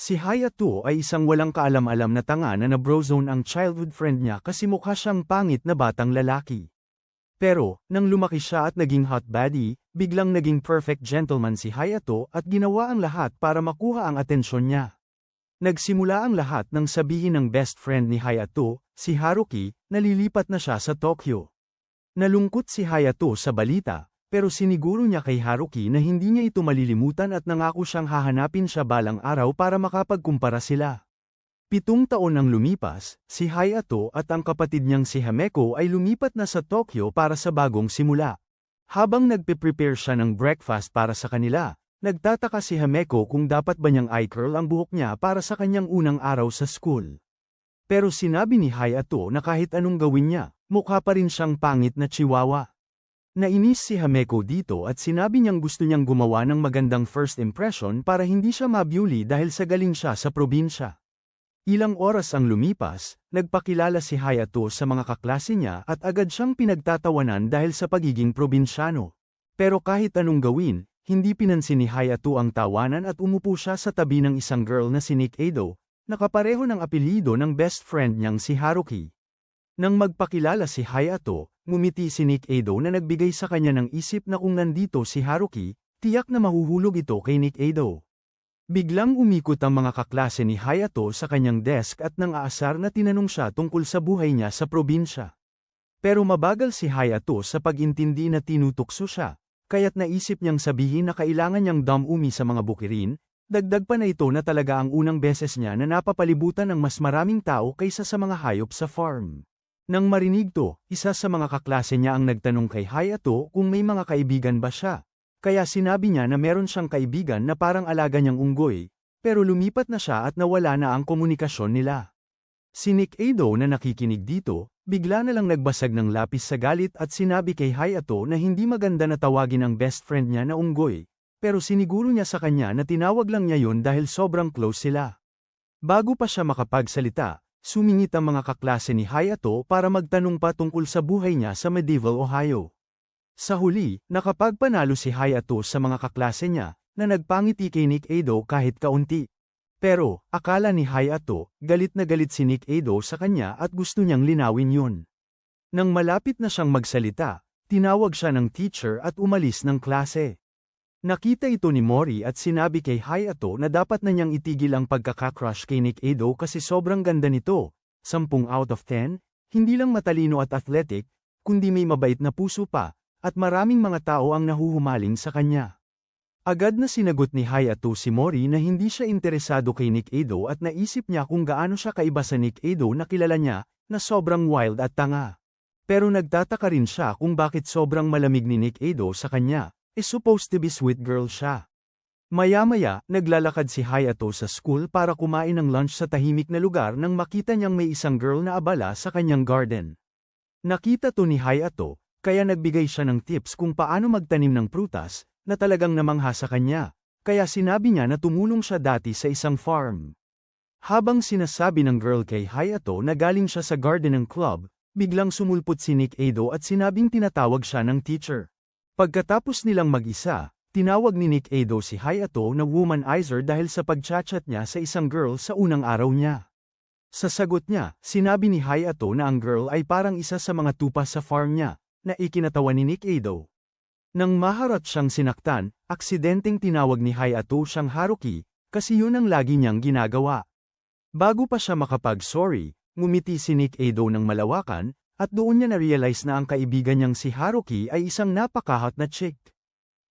Si Hayato ay isang walang kaalam-alam na tanga na na-brozone ang childhood friend niya kasi mukha siyang pangit na batang lalaki. Pero, nang lumaki siya at naging hot baddie, biglang naging perfect gentleman si Hayato at ginawa ang lahat para makuha ang atensyon niya. Nagsimula ang lahat nang sabihin ng best friend ni Hayato, si Haruki, na lilipat na siya sa Tokyo. Nalungkot si Hayato sa balita, pero siniguro niya kay Haruki na hindi niya ito malilimutan at nangako siyang hahanapin siya balang araw para makapagkumpara sila. 7 taon ang lumipas, si Hayato at ang kapatid niyang si Hameko ay lumipat na sa Tokyo para sa bagong simula. Habang nagpe-prepare siya ng breakfast para sa kanila, nagtataka si Hameko kung dapat ba niyang i-curl ang buhok niya para sa kanyang unang araw sa school. Pero sinabi ni Hayato na kahit anong gawin niya, mukha pa rin siyang pangit na chihuahua. Nainis si Hameko dito at sinabi niyang gusto niyang gumawa ng magandang first impression para hindi siya mabully dahil sa galing siya sa probinsya. Ilang oras ang lumipas, nagpakilala si Hayato sa mga kaklase niya at agad siyang pinagtatawanan dahil sa pagiging probinsyano. Pero kahit anong gawin, hindi pinansin ni Hayato ang tawanan at umupo siya sa tabi ng isang girl na si Nick Edo, nakapareho ng apelyido ng best friend niyang si Haruki. Nang magpakilala si Hayato, ngumiti si Nick Edo na nagbigay sa kanya ng isip na kung nandito si Haruki, tiyak na mahuhulog ito kay Nick Edo. Biglang umikot ang mga kaklase ni Hayato sa kanyang desk at nang aasar na tinanong siya tungkol sa buhay niya sa probinsya. Pero mabagal si Hayato sa pag-intindi na tinutukso siya, kaya't naisip niyang sabihin na kailangan niyang dumumi sa mga bukirin, dagdag pa na ito na talaga ang unang beses niya na napapalibutan ng mas maraming tao kaysa sa mga hayop sa farm. Nang marinig to, isa sa mga kaklase niya ang nagtanong kay Hayato kung may mga kaibigan ba siya. Kaya sinabi niya na meron siyang kaibigan na parang alaga niyang unggoy, pero lumipat na siya at nawala na ang komunikasyon nila. Si Nick Edo na nakikinig dito, bigla na lang nagbasag ng lapis sa galit at sinabi kay Hayato na hindi maganda na tawagin ang best friend niya na unggoy, pero siniguro niya sa kanya na tinawag lang niya yun dahil sobrang close sila. Bago pa siya makapagsalita, sumingit ang mga kaklase ni Hayato para magtanong pa tungkol sa buhay niya sa medieval Ohio. Sa huli, nakapagpanalo si Hayato sa mga kaklase niya, na nagpangiti kay Nick Edo kahit kaunti. Pero, akala ni Hayato, galit na galit si Nick Edo sa kanya at gusto niyang linawin yun. Nang malapit na siyang magsalita, tinawag siya ng teacher at umalis ng klase. Nakita ito ni Mori at sinabi kay Hayato na dapat na niyang itigil ang pagkakakrush kay Nick Edo kasi sobrang ganda nito. 10 out of 10, hindi lang matalino at athletic, kundi may mabait na puso pa. At maraming mga tao ang nahuhumaling sa kanya. Agad na sinagot ni Hayato si Mori na hindi siya interesado kay Nick Edo at naisip niya kung gaano siya kaiba sa Nick Edo na kilala niya, na sobrang wild at tanga. Pero nagtataka rin siya kung bakit sobrang malamig ni Nick Edo sa kanya, supposed to be sweet girl siya. Maya-maya, naglalakad si Hayato sa school para kumain ng lunch sa tahimik na lugar nang makita niyang may isang girl na abala sa kanyang garden. Nakita to ni Hayato, kaya nagbigay siya ng tips kung paano magtanim ng prutas, na talagang namangha sa kanya, kaya sinabi niya na tumulong siya dati sa isang farm. Habang sinasabi ng girl kay Hayato na galing siya sa gardening club, biglang sumulpot si Nick Edo at sinabing tinatawag siya ng teacher. Pagkatapos nilang mag-isa, tinawag ni Nick Edo si Hayato na womanizer dahil sa pagchat-chat niya sa isang girl sa unang araw niya. Sa sagot niya, sinabi ni Hayato na ang girl ay parang isa sa mga tupa sa farm niya, na ikinatawa ni Nick Edo. Nang maharot siyang sinaktan, aksidenteng tinawag ni Hayato siyang Haruki, kasi yun ang lagi niyang ginagawa. Bago pa siya makapag-sorry, ngumiti si Nick Edo ng malawakan, at doon niya na-realize na ang kaibigan niyang si Haruki ay isang napakahot na chick.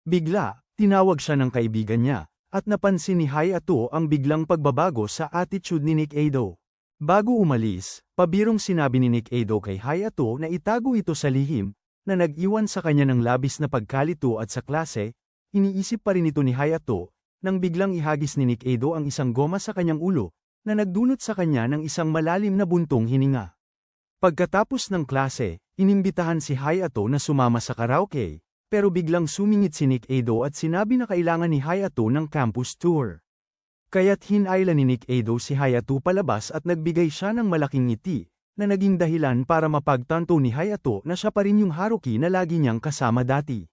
Bigla, tinawag siya ng kaibigan niya, at napansin ni Hayato ang biglang pagbabago sa attitude ni Nick Edo. Bago umalis, pabirong sinabi ni Nick Edo kay Hayato na itago ito sa lihim, na nag-iwan sa kanya ng labis na pagkalito at sa klase, iniisip pa rin ito ni Hayato, nang biglang ihagis ni Nick Edo ang isang goma sa kanyang ulo, na nagdulot sa kanya ng isang malalim na buntong hininga. Pagkatapos ng klase, inimbitahan si Hayato na sumama sa karaoke, pero biglang sumingit si Nick Edo at sinabi na kailangan ni Hayato ng campus tour. Kaya't hinayla ni Nick Edo si Hayato palabas at nagbigay siya ng malaking ngiti, na naging dahilan para mapagtanto ni Hayato na siya pa rin yung Haruki na lagi niyang kasama dati.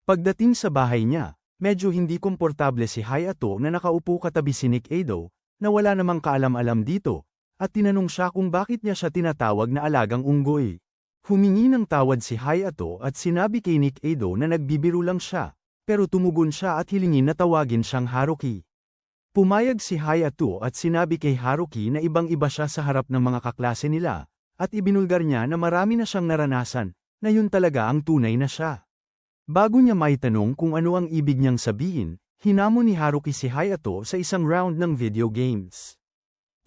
Pagdating sa bahay niya, medyo hindi komportable si Hayato na nakaupo katabi si Nick Edo, na wala namang kaalam-alam dito, at tinanong siya kung bakit niya siya tinatawag na alagang unggoy. Humingi ng tawad si Hayato at sinabi kay Nick Edo na nagbibiro lang siya, pero tumugon siya at hilingin na tawagin siyang Haruki. Pumayag si Hayato at sinabi kay Haruki na ibang-iba siya sa harap ng mga kaklase nila, at ibinulgar niya na marami na siyang naranasan, na yun talaga ang tunay na siya. Bago niya maitanong kung ano ang ibig niyang sabihin, hinamon ni Haruki si Hayato sa isang round ng video games.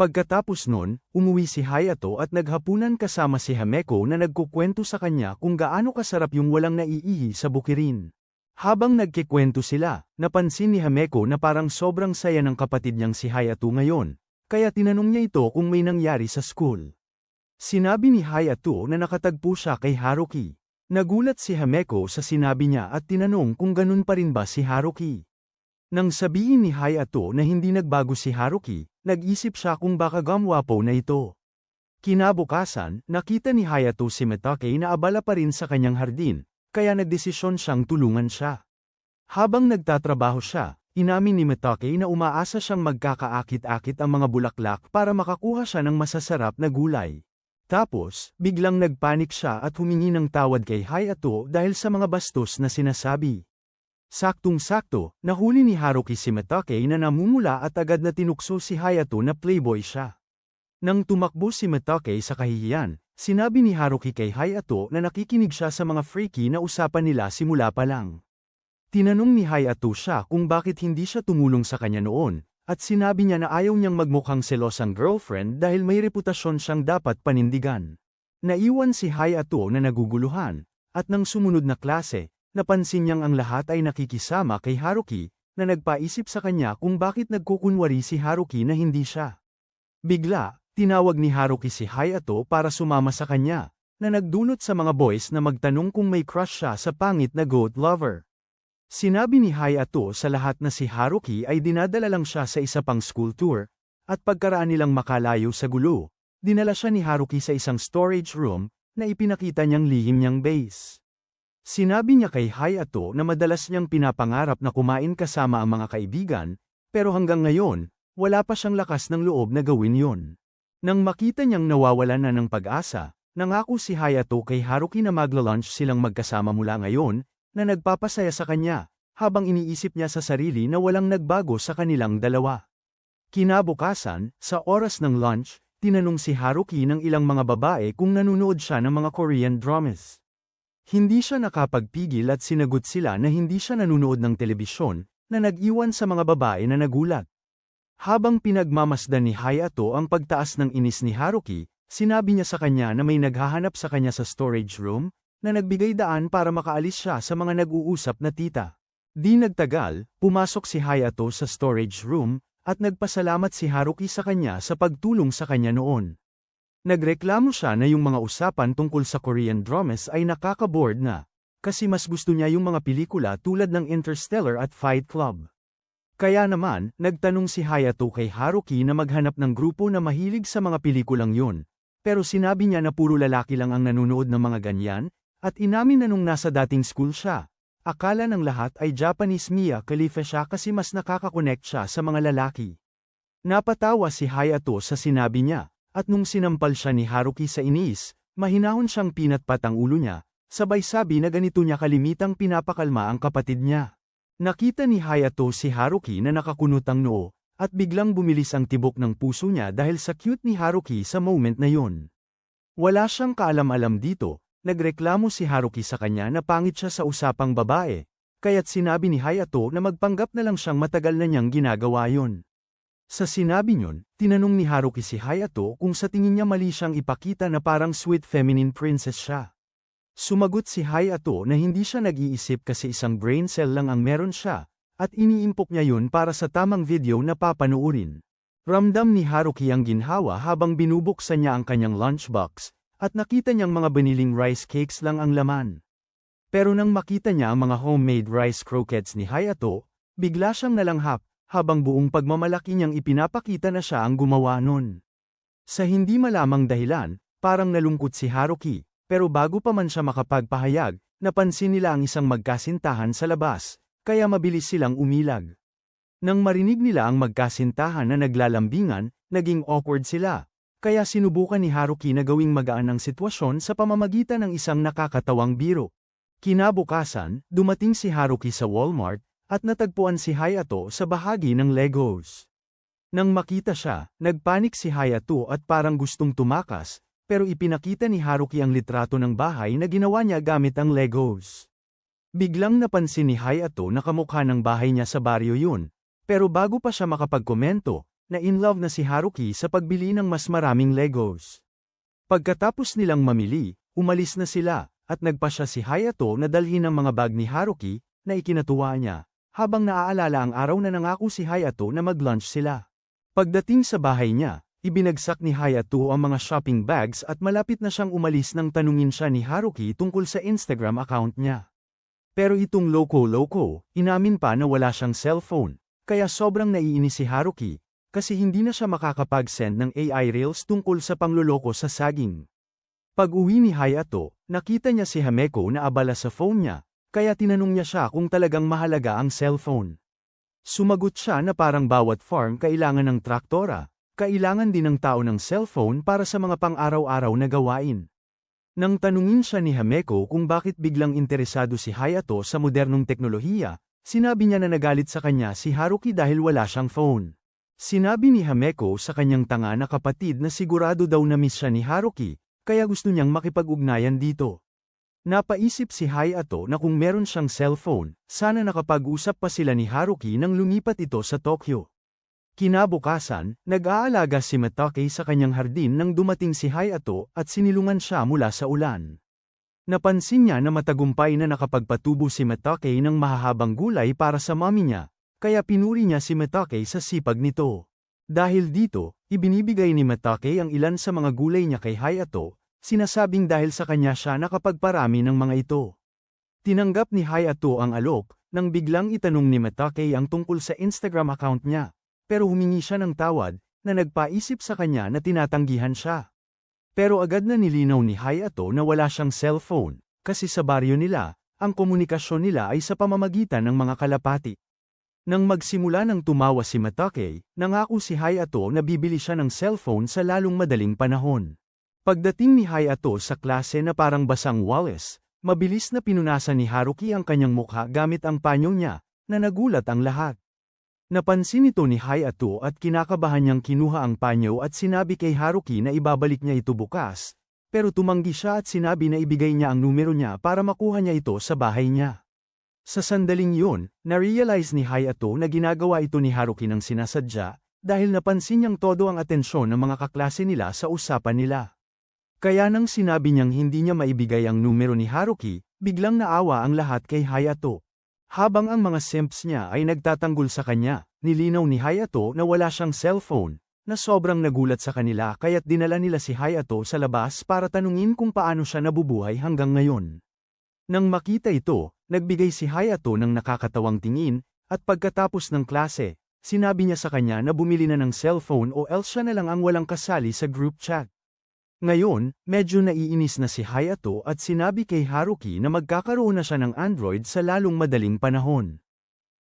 Pagkatapos nun, umuwi si Hayato at naghapunan kasama si Hameko na nagkukwento sa kanya kung gaano kasarap yung walang naiihi sa bukirin. Habang nagkikwento sila, napansin ni Hameko na parang sobrang saya ng kapatid niyang si Hayato ngayon, kaya tinanong niya ito kung may nangyari sa school. Sinabi ni Hayato na nakatagpo siya kay Haruki. Nagulat si Hameko sa sinabi niya at tinanong kung ganun pa rin ba si Haruki. Nang sabihin ni Hayato na hindi nagbago si Haruki, nag-isip siya kung baka gamwapo na ito. Kinabukasan, nakita ni Hayato si Mitake na abala pa rin sa kanyang hardin, kaya nagdesisyon siyang tulungan siya. Habang nagtatrabaho siya, inamin ni Mitake na umaasa siyang magkakaakit-akit ang mga bulaklak para makakuha siya ng masasarap na gulay. Tapos, biglang nagpanik siya at humingi ng tawad kay Hayato dahil sa mga bastos na sinasabi. Saktong-sakto, nahuli ni Haruki si Mitake na namumula at agad na tinukso si Hayato na playboy siya. Nang tumakbo si Mitake sa kahihiyan, sinabi ni Haruki kay Hayato na nakikinig siya sa mga freaky na usapan nila simula pa lang. Tinanong ni Hayato siya kung bakit hindi siya tumulong sa kanya noon, at sinabi niya na ayaw niyang magmukhang selosang girlfriend dahil may reputasyon siyang dapat panindigan. Naiwan si Hayato na naguguluhan, at nang sumunod na klase, napansin niyang ang lahat ay nakikisama kay Haruki, na nagpaisip sa kanya kung bakit nagkukunwari si Haruki na hindi siya. Bigla, tinawag ni Haruki si Hayato para sumama sa kanya, na nagdulot sa mga boys na magtanong kung may crush siya sa pangit na goat lover. Sinabi ni Hayato sa lahat na si Haruki ay dinadala lang siya sa isa pang school tour, at pagkaraan nilang makalayo sa gulo, dinala siya ni Haruki sa isang storage room, na ipinakita niyang lihim niyang base. Sinabi niya kay Hayato na madalas niyang pinapangarap na kumain kasama ang mga kaibigan, pero hanggang ngayon, wala pa siyang lakas ng loob na gawin yon. Nang makita niyang nawawalan na ng pag-asa, nangako si Hayato kay Haruki na magla-lunch silang magkasama mula ngayon, na nagpapasaya sa kanya, habang iniisip niya sa sarili na walang nagbago sa kanilang dalawa. Kinabukasan, sa oras ng lunch, tinanong si Haruki ng ilang mga babae kung nanonood siya ng mga Korean dramas. Hindi siya nakapagpigil at sinagot sila na hindi siya nanonood ng telebisyon, na nag-iwan sa mga babae na nagulat. Habang pinagmamasdan ni Hayato ang pagtaas ng inis ni Haruki, sinabi niya sa kanya na may naghahanap sa kanya sa storage room, na nagbigay daan para makaalis siya sa mga nag-uusap na tita. Di nagtagal, pumasok si Hayato sa storage room, at nagpasalamat si Haruki sa kanya sa pagtulong sa kanya noon. Nagreklamo siya na yung mga usapan tungkol sa Korean dramas ay nakaka-bored na, kasi mas gusto niya yung mga pelikula tulad ng Interstellar at Fight Club. Kaya naman, nagtanong si Hayato kay Haruki na maghanap ng grupo na mahilig sa mga pelikulang yun, pero sinabi niya na puro lalaki lang ang nanonood ng mga ganyan, at inamin na nung nasa dating school siya, akala ng lahat ay Japanese Mia Khalifa siya kasi mas nakaka-connect siya sa mga lalaki. Napatawa si Hayato sa sinabi niya, at nung sinampal siya ni Haruki sa inis, mahinahon siyang pinatpat ang ulo niya, sabay sabi na ganito niya kalimitang pinapakalma ang kapatid niya. Nakita ni Hayato si Haruki na nakakunot ang noo, at biglang bumilis ang tibok ng puso niya dahil sa cute ni Haruki sa moment na yon. Wala siyang kaalam-alam dito. Nagreklamo si Haruki sa kanya na pangit siya sa usapang babae, kaya't sinabi ni Hayato na magpanggap na lang siyang matagal na niyang ginagawa yon. Sa sinabi niyon, tinanong ni Haruki si Hayato kung sa tingin niya mali siyang ipakita na parang sweet feminine princess siya. Sumagot si Hayato na hindi siya nag-iisip kasi isang brain cell lang ang meron siya, at iniimpok niya yun para sa tamang video na papanoorin. Ramdam ni Haruki ang ginhawa habang binubuksan niya ang kanyang lunchbox, at nakita niyang mga baniling rice cakes lang ang laman. Pero nang makita niya ang mga homemade rice croquettes ni Hayato, bigla siyang nalanghap, habang buong pagmamalaki niyang ipinapakita na siya ang gumawa nun. Sa hindi malamang dahilan, parang nalungkot si Haruki, pero bago pa man siya makapagpahayag, napansin nila ang isang magkasintahan sa labas, kaya mabilis silang umilag. Nang marinig nila ang magkasintahan na naglalambingan, naging awkward sila. Kaya sinubukan ni Haruki na gawing magaan ang sitwasyon sa pamamagitan ng isang nakakatawang biro. Kinabukasan, dumating si Haruki sa Walmart, at natagpuan si Hayato sa bahagi ng Legos. Nang makita siya, nagpanik si Hayato at parang gustong tumakas, pero ipinakita ni Haruki ang litrato ng bahay na ginawa niya gamit ang Legos. Biglang napansin ni Hayato na kamukha ng bahay niya sa baryo yun, pero bago pa siya makapagkomento, na in love na si Haruki sa pagbili ng mas maraming Legos. Pagkatapos nilang mamili, umalis na sila, at nagpa siya si Hayato na dalhin ang mga bag ni Haruki, na ikinatuwa niya, habang naaalala ang araw na nangako si Hayato na mag-lunch sila. Pagdating sa bahay niya, ibinagsak ni Hayato ang mga shopping bags at malapit na siyang umalis nang tanungin siya ni Haruki tungkol sa Instagram account niya. Pero itong loko-loko, inamin pa na wala siyang cellphone, kaya sobrang naiinis si Haruki, kasi hindi na siya makakapag-send ng AI reels tungkol sa pangloloko sa saging. Pag-uwi ni Hayato, nakita niya si Hameko na abala sa phone niya, kaya tinanong niya siya kung talagang mahalaga ang cellphone. Sumagot siya na parang bawat farm kailangan ng traktora, kailangan din ng tao ng cellphone para sa mga pang-araw-araw na gawain. Nang tanungin siya ni Hameko kung bakit biglang interesado si Hayato sa modernong teknolohiya, sinabi niya na nagalit sa kanya si Haruki dahil wala siyang phone. Sinabi ni Hameko sa kanyang tanga na kapatid na sigurado daw na miss siya ni Haruki, kaya gusto niyang makipag-ugnayan dito. Napaisip si Hayato na kung meron siyang cellphone, sana nakapag-usap pa sila ni Haruki nang lumipat ito sa Tokyo. Kinabukasan, nag-aalaga si Matake sa kanyang hardin nang dumating si Hayato at sinilungan siya mula sa ulan. Napansin niya na matagumpay na nakapagpatubo si Matake ng mahahabang gulay para sa mami niya, kaya pinuri niya si Matake sa sipag nito. Dahil dito, ibinibigay ni Matake ang ilan sa mga gulay niya kay Hayato, sinasabing dahil sa kanya siya nakapagparami ng mga ito. Tinanggap ni Hayato ang alok, nang biglang itanong ni Matake ang tungkol sa Instagram account niya. Pero humingi siya ng tawad, na nagpaisip sa kanya na tinatanggihan siya. Pero agad na nilinaw ni Hayato na wala siyang cellphone, kasi sa baryo nila, ang komunikasyon nila ay sa pamamagitan ng mga kalapati. Nang magsimula ng tumawa si Matake, nangako si Hayato na bibili siya ng cellphone sa lalong madaling panahon. Pagdating ni Hayato sa klase na parang basang Wallace, mabilis na pinunasan ni Haruki ang kanyang mukha gamit ang panyo niya, na nagulat ang lahat. Napansin ito ni Hayato at kinakabahan niyang kinuha ang panyo at sinabi kay Haruki na ibabalik niya ito bukas, pero tumanggi siya at sinabi na ibigay niya ang numero niya para makuha niya ito sa bahay niya. Sa sandaling yun, na-realize ni Hayato na ginagawa ito ni Haruki ng sinasadya, dahil napansin niyang todo ang atensyon ng mga kaklase nila sa usapan nila. Kaya nang sinabi niyang hindi niya maibigay ang numero ni Haruki, biglang naawa ang lahat kay Hayato. Habang ang mga simps niya ay nagtatanggol sa kanya, nilinaw ni Hayato na wala siyang cellphone, na sobrang nagulat sa kanila kaya't dinala nila si Hayato sa labas para tanungin kung paano siya nabubuhay hanggang ngayon. Nang makita ito, nagbigay si Hayato ng nakakatawang tingin, at pagkatapos ng klase, sinabi niya sa kanya na bumili na ng cellphone o else siya na lang ang walang kasali sa group chat. Ngayon, medyo naiinis na si Hayato at sinabi kay Haruki na magkakaroon na siya ng Android sa lalong madaling panahon.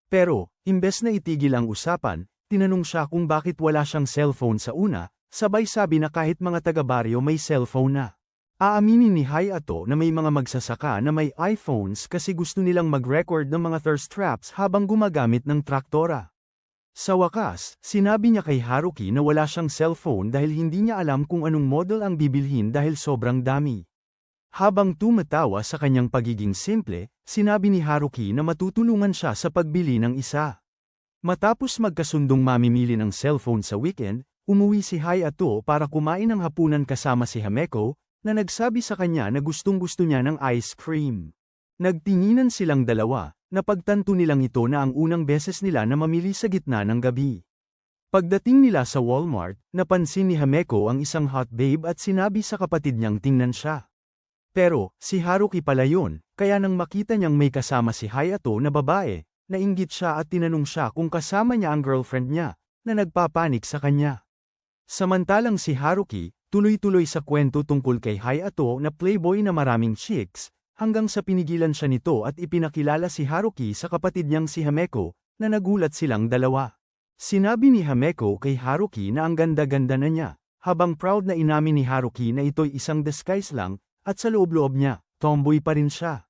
Pero, imbes na itigil ang usapan, tinanong siya kung bakit wala siyang cellphone sa una, sabay sabi na kahit mga taga-baryo may cellphone na. Aaminin ni Hayato na may mga magsasaka na may iPhones kasi gusto nilang mag-record ng mga thirst traps habang gumagamit ng traktora. Sa wakas, sinabi niya kay Haruki na wala siyang cellphone dahil hindi niya alam kung anong model ang bibilhin dahil sobrang dami. Habang tumatawa sa kanyang pagiging simple, sinabi ni Haruki na matutulungan siya sa pagbili ng isa. Matapos magkasundong mamimili ng cellphone sa weekend, umuwi si Hayato para kumain ng hapunan kasama si Hameko, na nagsabi sa kanya na gustong-gusto niya ng ice cream. Nagtinginan silang dalawa. Napagtanto nilang ito na ang unang beses nila na mamili sa gitna ng gabi. Pagdating nila sa Walmart, napansin ni Hameko ang isang hot babe at sinabi sa kapatid niyang tingnan siya. Pero, si Haruki pala yun, kaya nang makita niyang may kasama si Hayato na babae, nainggit siya at tinanong siya kung kasama niya ang girlfriend niya, na nagpapanik sa kanya. Samantalang si Haruki, tuloy-tuloy sa kwento tungkol kay Hayato na playboy na maraming chicks, hanggang sa pinigilan siya nito at ipinakilala si Haruki sa kapatid niyang si Hameko, na nagulat silang dalawa. Sinabi ni Hameko kay Haruki na ang ganda-ganda na niya, habang proud na inamin ni Haruki na ito'y isang disguise lang, at sa loob-loob niya, tomboy pa rin siya.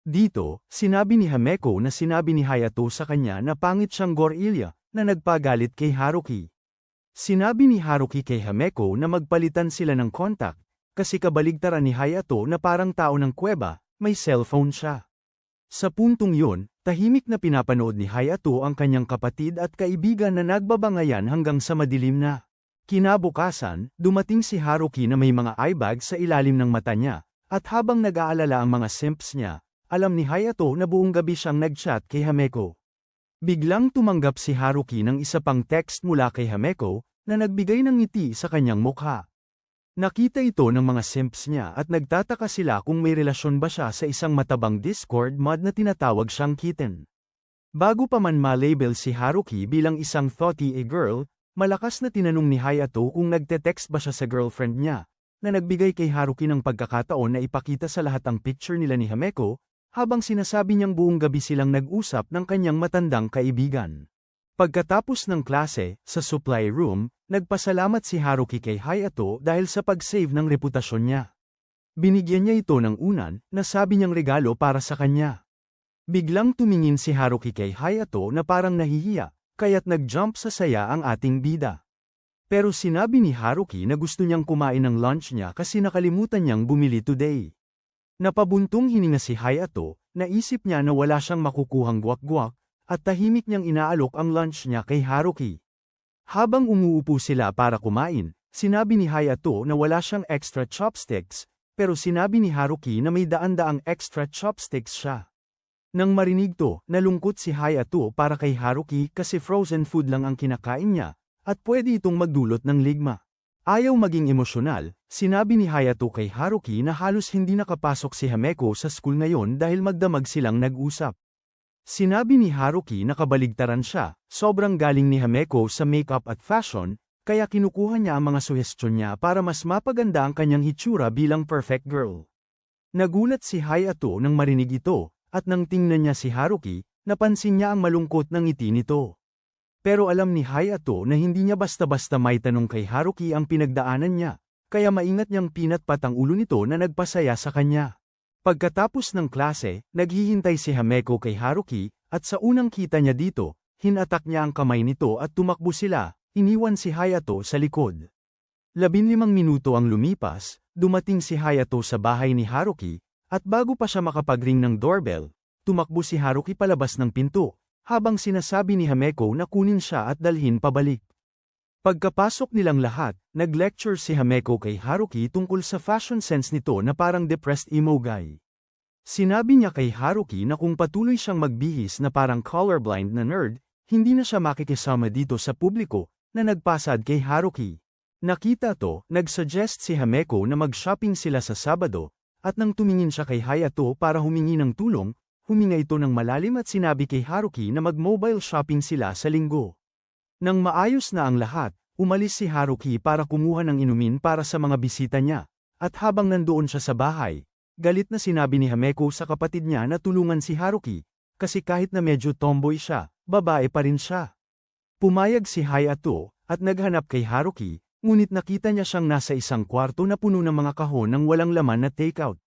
Dito, sinabi ni Hameko na sinabi ni Hayato sa kanya na pangit siyang gorilla, na nagpagalit kay Haruki. Sinabi ni Haruki kay Hameko na magpalitan sila ng contact, kasi kabaligtaran ni Hayato na parang tao ng kuweba, may cellphone siya. Sa puntong yun, tahimik na pinapanood ni Hayato ang kanyang kapatid at kaibigan na nagbabangayan hanggang sa madilim na. Kinabukasan, dumating si Haruki na may mga eye bag sa ilalim ng mata niya, at habang nag-aalala ang mga simps niya, alam ni Hayato na buong gabi siyang nag-chat kay Hameko. Biglang tumanggap si Haruki ng isa pang text mula kay Hameko, na nagbigay ng ngiti sa kanyang mukha. Nakita ito ng mga simps niya at nagtataka sila kung may relasyon ba siya sa isang matabang Discord mod na tinatawag siyang Kitten. Bago pa man ma-label si Haruki bilang isang thoughty girl, malakas na tinanong ni Hayato kung nagte-text ba siya sa girlfriend niya, na nagbigay kay Haruki ng pagkakataon na ipakita sa lahat ang picture nila ni Hameko, habang sinasabi niyang buong gabi silang nag-usap ng kanyang matandang kaibigan. Pagkatapos ng klase, sa supply room, nagpasalamat si Haruki kay Hayato dahil sa pag-save ng reputasyon niya. Binigyan niya ito ng unan, na sabi niyang regalo para sa kanya. Biglang tumingin si Haruki kay Hayato na parang nahihiya, kaya't nag-jump sa saya ang ating bida. Pero sinabi ni Haruki na gusto niyang kumain ng lunch niya kasi nakalimutan niyang bumili today. Napabuntong hininga si Hayato, naisip niya na wala siyang makukuhang guwak-guwak, at tahimik niyang inaalok ang lunch niya kay Haruki. Habang umuupo sila para kumain, sinabi ni Hayato na wala siyang extra chopsticks, pero sinabi ni Haruki na may daan-daang extra chopsticks siya. Nang marinig to, nalungkot si Hayato para kay Haruki kasi frozen food lang ang kinakain niya, at pwede itong magdulot ng ligma. Ayaw maging emosyonal, sinabi ni Hayato kay Haruki na halos hindi nakapasok si Hameko sa school ngayon dahil magdamag silang nag-usap. Sinabi ni Haruki na kabaligtaran siya, sobrang galing ni Hameko sa makeup at fashion, kaya kinukuha niya ang mga suhestyon niya para mas mapaganda ang kanyang hitsura bilang perfect girl. Nagulat si Hayato nang marinig ito, at nang tingnan niya si Haruki, napansin niya ang malungkot ng ngiti nito. Pero alam ni Hayato na hindi niya basta-basta may tanong kay Haruki ang pinagdaanan niya, kaya maingat niyang pinatpat ang ulo nito na nagpasaya sa kanya. Pagkatapos ng klase, naghihintay si Hameko kay Haruki, at sa unang kita niya dito, hinatak niya ang kamay nito at tumakbo sila, iniwan si Hayato sa likod. 15 minuto ang lumipas, dumating si Hayato sa bahay ni Haruki, at bago pa siya makapag-ring ng doorbell, tumakbo si Haruki palabas ng pinto, habang sinasabi ni Hameko na kunin siya at dalhin pabalik. Pagkapasok nilang lahat, nag-lecture si Hameko kay Haruki tungkol sa fashion sense nito na parang depressed emo guy. Sinabi niya kay Haruki na kung patuloy siyang magbihis na parang colorblind na nerd, hindi na siya makikisama dito sa publiko, na nagpasad kay Haruki. Nakita to, nag-suggest si Hameko na mag-shopping sila sa Sabado, at nang tumingin siya kay Hayato para humingi ng tulong, huminga ito ng malalim at sinabi kay Haruki na mag-mobile shopping sila sa Linggo. Nang maayos na ang lahat, umalis si Haruki para kumuha ng inumin para sa mga bisita niya, at habang nandoon siya sa bahay, galit na sinabi ni Hameko sa kapatid niya na tulungan si Haruki, kasi kahit na medyo tomboy siya, babae pa rin siya. Pumayag si Hayato, at naghanap kay Haruki, ngunit nakita niya siyang nasa isang kwarto na puno ng mga kahon ng walang laman na takeout.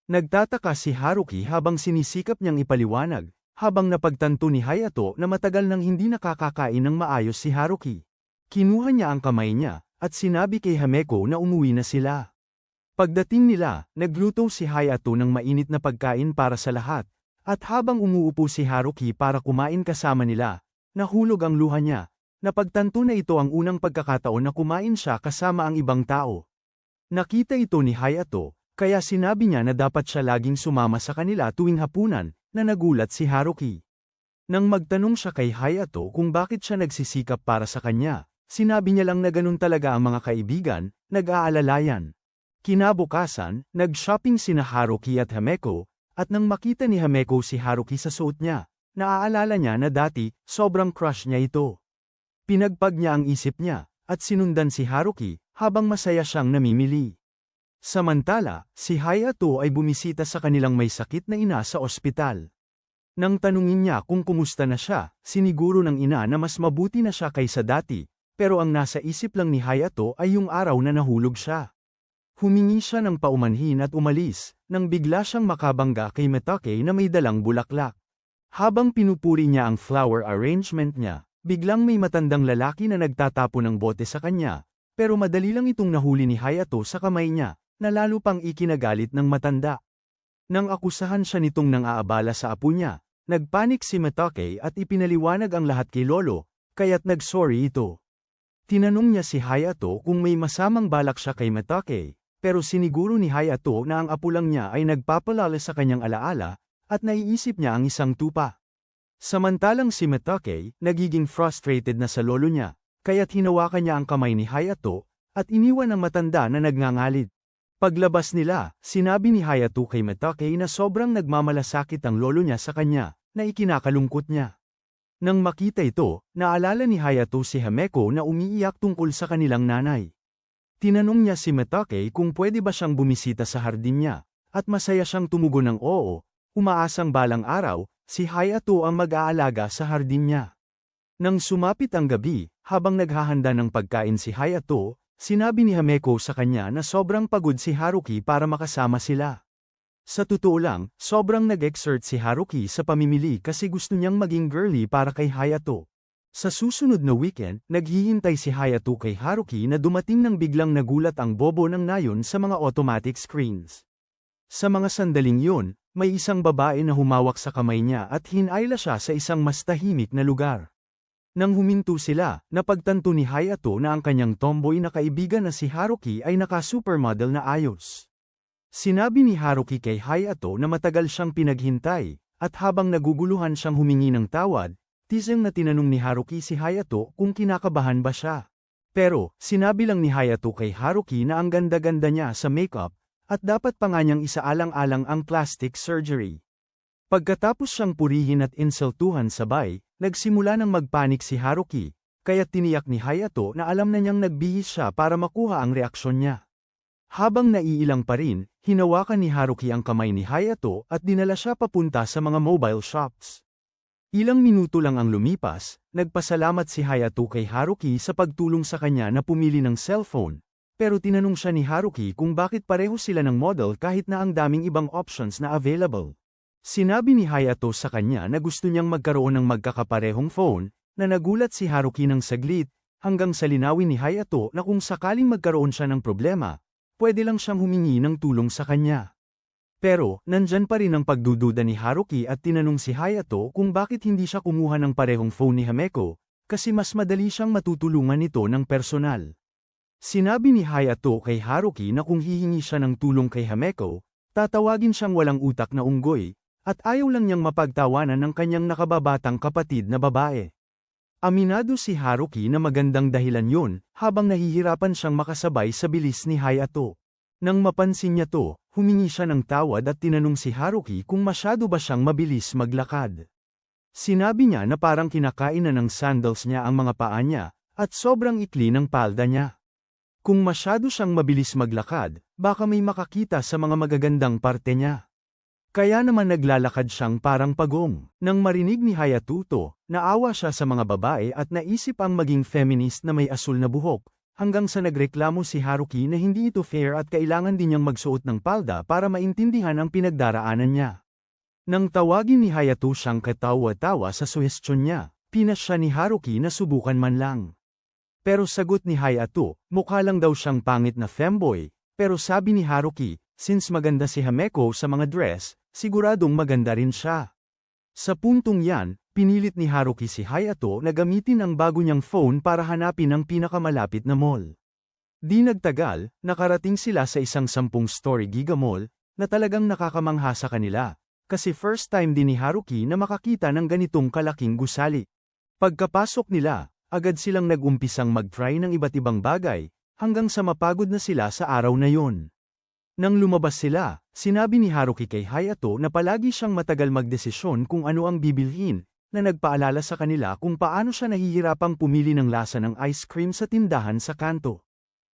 Nagtataka si Haruki habang sinisikap niyang ipaliwanag, habang napagtanto ni Hayato na matagal nang hindi nakakakain ng maayos si Haruki. Kinuha niya ang kamay niya, at sinabi kay Hameko na umuwi na sila. Pagdating nila, nagluto si Hayato ng mainit na pagkain para sa lahat, at habang umuupo si Haruki para kumain kasama nila, nahulog ang luha niya. Napagtanto na ito ang unang pagkakataon na kumain siya kasama ang ibang tao. Nakita ito ni Hayato, kaya sinabi niya na dapat siya laging sumama sa kanila tuwing hapunan, na nagulat si Haruki. Nang magtanong siya kay Hayato kung bakit siya nagsisikap para sa kanya, sinabi niya lang na ganun talaga ang mga kaibigan, nag-aalalayan. Kinabukasan, nag-shopping sina Haruki at Hameko, at nang makita ni Hameko si Haruki sa suot niya, naaalala niya na dati, sobrang crush niya ito. Pinagpag niya ang isip niya, at sinundan si Haruki, habang masaya siyang namimili. Samantala, si Hayato ay bumisita sa kanilang may sakit na ina sa ospital. Nang tanungin niya kung kumusta na siya, siniguro ng ina na mas mabuti na siya kaysa dati, pero ang nasa isip lang ni Hayato ay yung araw na nahulog siya. Humingi siya ng paumanhin at umalis, nang bigla siyang makabangga kay Mitake na may dalang bulaklak. Habang pinupuri niya ang flower arrangement niya, biglang may matandang lalaki na nagtatapo ng bote sa kanya, pero madali lang itong nahuli ni Hayato sa kamay niya, na lalo pang ikinagalit ng matanda. Nang akusahan siya nitong nang-aabala sa apo niya, nagpanik si Mitake at ipinaliwanag ang lahat kay Lolo, kaya't nag-sorry ito. Tinanong niya si Hayato kung may masamang balak siya kay Mitake, pero siniguro ni Hayato na ang apo lang niya ay nagpapalala sa kanyang alaala, at naiisip niya ang isang tupa. Samantalang si Mitake, nagiging frustrated na sa lolo niya, kaya't hinawakan niya ang kamay ni Hayato, at iniwan ang matanda na nagngangalit. Paglabas nila, sinabi ni Hayato kay Mitake na sobrang nagmamalasakit ang lolo niya sa kanya, na ikinakalungkot niya. Nang makita ito, naalala ni Hayato si Himeko na umiiyak tungkol sa kanilang nanay. Tinanong niya si Mitake kung pwede ba siyang bumisita sa hardin niya, at masaya siyang tumugon ng oo, umaasang balang araw, si Hayato ang mag-aalaga sa hardin niya. Nang sumapit ang gabi, habang naghahanda ng pagkain si Hayato, sinabi ni Himeko sa kanya na sobrang pagod si Haruki para makasama sila. Sa totoo lang, sobrang nag-exert si Haruki sa pamimili kasi gusto niyang maging girly para kay Hayato. Sa susunod na weekend, naghihintay si Hayato kay Haruki na dumating nang biglang nagulat ang bobo ng nayon sa mga automatic screens. Sa mga sandaling yun, may isang babae na humawak sa kamay niya at hinayla siya sa isang mas tahimik na lugar. Nang huminto sila, napagtanto ni Hayato na ang kanyang tomboy na kaibigan na si Haruki ay naka-supermodel na ayos. Sinabi ni Haruki kay Hayato na matagal siyang pinaghintay, at habang naguguluhan siyang humingi ng tawad, tisang na tinanong ni Haruki si Hayato kung kinakabahan ba siya. Pero, sinabi lang ni Hayato kay Haruki na ang ganda-ganda niya sa makeup, at dapat pa nga niyang isaalang-alang ang plastic surgery. Pagkatapos siyang purihin at insultuhan sabay, nagsimula ng magpanik si Haruki, kaya't tiniyak ni Hayato na alam na niyang nagbihis siya para makuha ang reaksyon niya. Habang naiilang pa rin, hinawakan ni Haruki ang kamay ni Hayato at dinala siya papunta sa mga mobile shops. Ilang minuto lang ang lumipas, nagpasalamat si Hayato kay Haruki sa pagtulong sa kanya na pumili ng cellphone, pero tinanong siya ni Haruki kung bakit pareho sila ng model kahit na ang daming ibang options na available. Sinabi ni Hayato sa kanya na gusto niyang magkaroon ng magkakaparehong phone, na nagulat si Haruki ng saglit, hanggang sa linawin ni Hayato na kung sakaling magkaroon siya ng problema, pwede lang siyang humingi ng tulong sa kanya. Pero, nandyan pa rin ang pagdududa ni Haruki at tinanong si Hayato kung bakit hindi siya kumuha ng parehong phone ni Himeko, kasi mas madali siyang matutulungan nito ng personal. Sinabi ni Hayato kay Haruki na kung hihingi siya ng tulong kay Himeko, tatawagin siyang walang utak na unggoy, at ayaw lang niyang mapagtawanan ng kanyang nakababatang kapatid na babae. Aminado si Haruki na magandang dahilan yun, habang nahihirapan siyang makasabay sa bilis ni Hayato. Nang mapansin niya to, humingi siya ng tawad at tinanong si Haruki kung masyado ba siyang mabilis maglakad. Sinabi niya na parang kinakain na ng sandals niya ang mga paa niya, at sobrang ikli ng palda niya. Kung masyado siyang mabilis maglakad, baka may makakita sa mga magagandang parte niya. Kaya naman naglalakad siyang parang pagong. Nang marinig ni Hayato, naawa siya sa mga babae at naisip ang maging feminist na may asul na buhok, hanggang sa nagreklamo si Haruki na hindi ito fair at kailangan din niyang magsuot ng palda para maintindihan ang pinagdaraanan niya. Nang tawagin ni Hayato siyang katawa-tawa sa suhestyon niya, pinas siya ni Haruki na subukan man lang. Pero sagot ni Hayato, mukha lang daw siyang pangit na femboy, pero sabi ni Haruki, since maganda si Himeko sa mga dress, siguradong maganda rin siya. Sa puntong yan, pinilit ni Haruki si Hayato na gamitin ang bago niyang phone para hanapin ang pinakamalapit na mall. Di nagtagal, nakarating sila sa isang 10-story giga mall, na talagang nakakamangha sa kanila, kasi first time din ni Haruki na makakita ng ganitong kalaking gusali. Pagkapasok nila, agad silang nag-umpisang mag-try ng iba't ibang bagay, hanggang sa mapagod na sila sa araw na yon. Nang lumabas sila, sinabi ni Haruki kay Hayato na palagi siyang matagal magdesisyon kung ano ang bibilhin, na nagpaalala sa kanila kung paano siya nahihirapang pumili ng lasa ng ice cream sa tindahan sa kanto.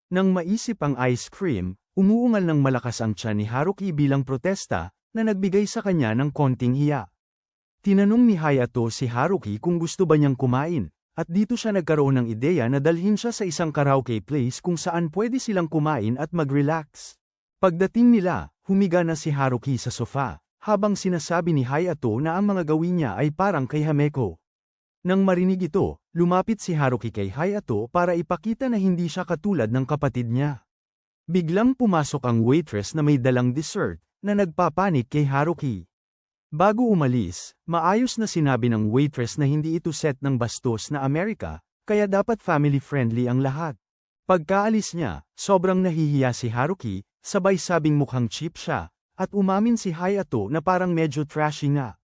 Nang maisip ang ice cream, umuungal ng malakas ang tiyan ni Haruki bilang protesta, na nagbigay sa kanya ng konting hiya. Tinanong ni Hayato si Haruki kung gusto ba niyang kumain, at dito siya nagkaroon ng ideya na dalhin siya sa isang karaoke place kung saan pwede silang kumain at mag-relax. Pagdating nila, humiga na si Haruki sa sofa, habang sinasabi ni Hayato na ang mga gawin niya ay parang kay Hameko. Nang marinig ito, lumapit si Haruki kay Hayato para ipakita na hindi siya katulad ng kapatid niya. Biglang pumasok ang waitress na may dalang dessert, na nagpapanik kay Haruki. Bago umalis, maayos na sinabi ng waitress na hindi ito set ng bastos na Amerika, kaya dapat family-friendly ang lahat. Pagkaalis niya, sobrang nahihiya si Haruki, sabay sabing mukhang cheap siya, at umamin si Hayato na parang medyo trashy nga.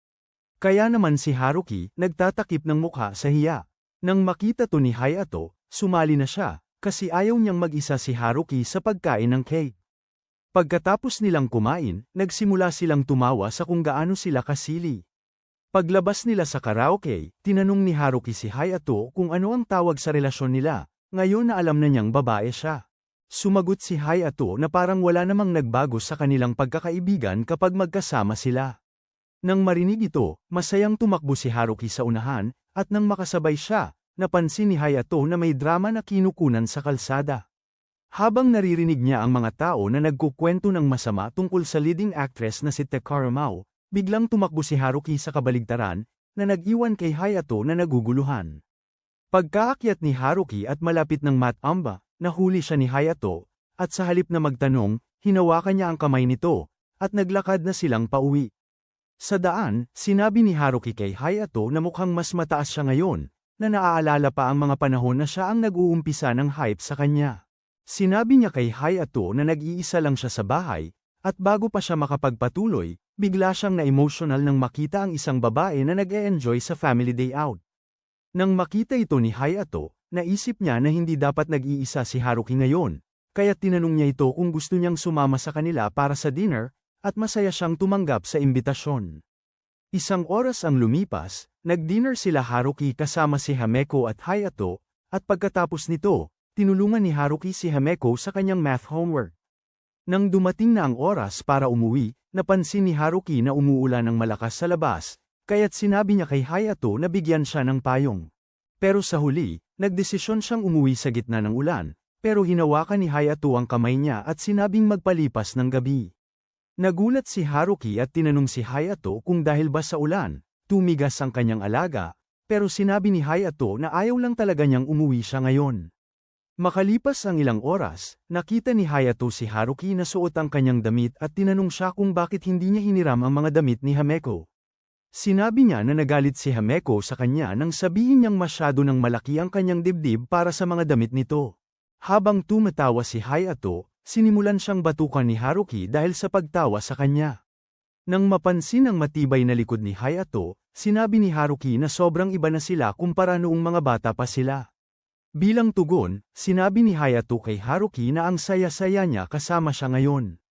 Kaya naman si Haruki, nagtatakip ng mukha sa hiya. Nang makita to ni Hayato, sumali na siya, kasi ayaw niyang mag-isa si Haruki sa pagkain ng cake. Pagkatapos nilang kumain, nagsimula silang tumawa sa kung gaano sila kasili. Paglabas nila sa karaoke, tinanong ni Haruki si Hayato kung ano ang tawag sa relasyon nila, ngayon na alam na niyang babae siya. Sumagot si Hayato na parang wala namang nagbago sa kanilang pagkakaibigan kapag magkasama sila. Nang marinig ito, masayang tumakbo si Haruki sa unahan, at nang makasabay siya, napansin ni Hayato na may drama na kinukunan sa kalsada. Habang naririnig niya ang mga tao na nagkukwento ng masama tungkol sa leading actress na si Takara Mao, biglang tumakbo si Haruki sa kabaligtaran, na nag-iwan kay Hayato na naguguluhan. Pagkaakyat ni Haruki at malapit ng mat-amba, nahuli siya ni Hayato, at sa halip na magtanong, hinawakan niya ang kamay nito, at naglakad na silang pauwi. Sa daan, sinabi ni Haruki kay Hayato na mukhang mas mataas siya ngayon, na naaalala pa ang mga panahon na siya ang nag-uumpisa ng hype sa kanya. Sinabi niya kay Hayato na nag-iisa lang siya sa bahay, at bago pa siya makapagpatuloy, bigla siyang na-emotional nang makita ang isang babae na nag-e-enjoy sa family day out. Nang makita ito ni Hayato, naisip niya na hindi dapat nag-iisa si Haruki ngayon, kaya tinanong niya ito kung gusto niyang sumama sa kanila para sa dinner, at masaya siyang tumanggap sa imbitasyon. Isang oras ang lumipas, nag-dinner sila Haruki kasama si Hameko at Hayato, at pagkatapos nito, tinulungan ni Haruki si Hameko sa kanyang math homework. Nang dumating na ang oras para umuwi, napansin ni Haruki na umuulan ng malakas sa labas, kaya't sinabi niya kay Hayato na bigyan siya ng payong. Pero sa huli, nagdesisyon siyang umuwi sa gitna ng ulan, pero hinawakan ni Hayato ang kamay niya at sinabing magpalipas ng gabi. Nagulat si Haruki at tinanong si Hayato kung dahil ba sa ulan, tumigas ang kanyang alaga, pero sinabi ni Hayato na ayaw lang talaga niyang umuwi siya ngayon. Makalipas ang ilang oras, nakita ni Hayato si Haruki na suot ang kanyang damit at tinanong siya kung bakit hindi niya hiniram ang mga damit ni Hameko. Sinabi niya na nagalit si Hameko sa kanya nang sabihin niyang masyado nang malaki ang kanyang dibdib para sa mga damit nito. Habang tumatawa si Hayato, sinimulan siyang batukan ni Haruki dahil sa pagtawa sa kanya. Nang mapansin ang matibay na likod ni Hayato, sinabi ni Haruki na sobrang iba na sila kumpara noong mga bata pa sila. Bilang tugon, sinabi ni Hayato kay Haruki na ang saya-saya niya kasama siya ngayon.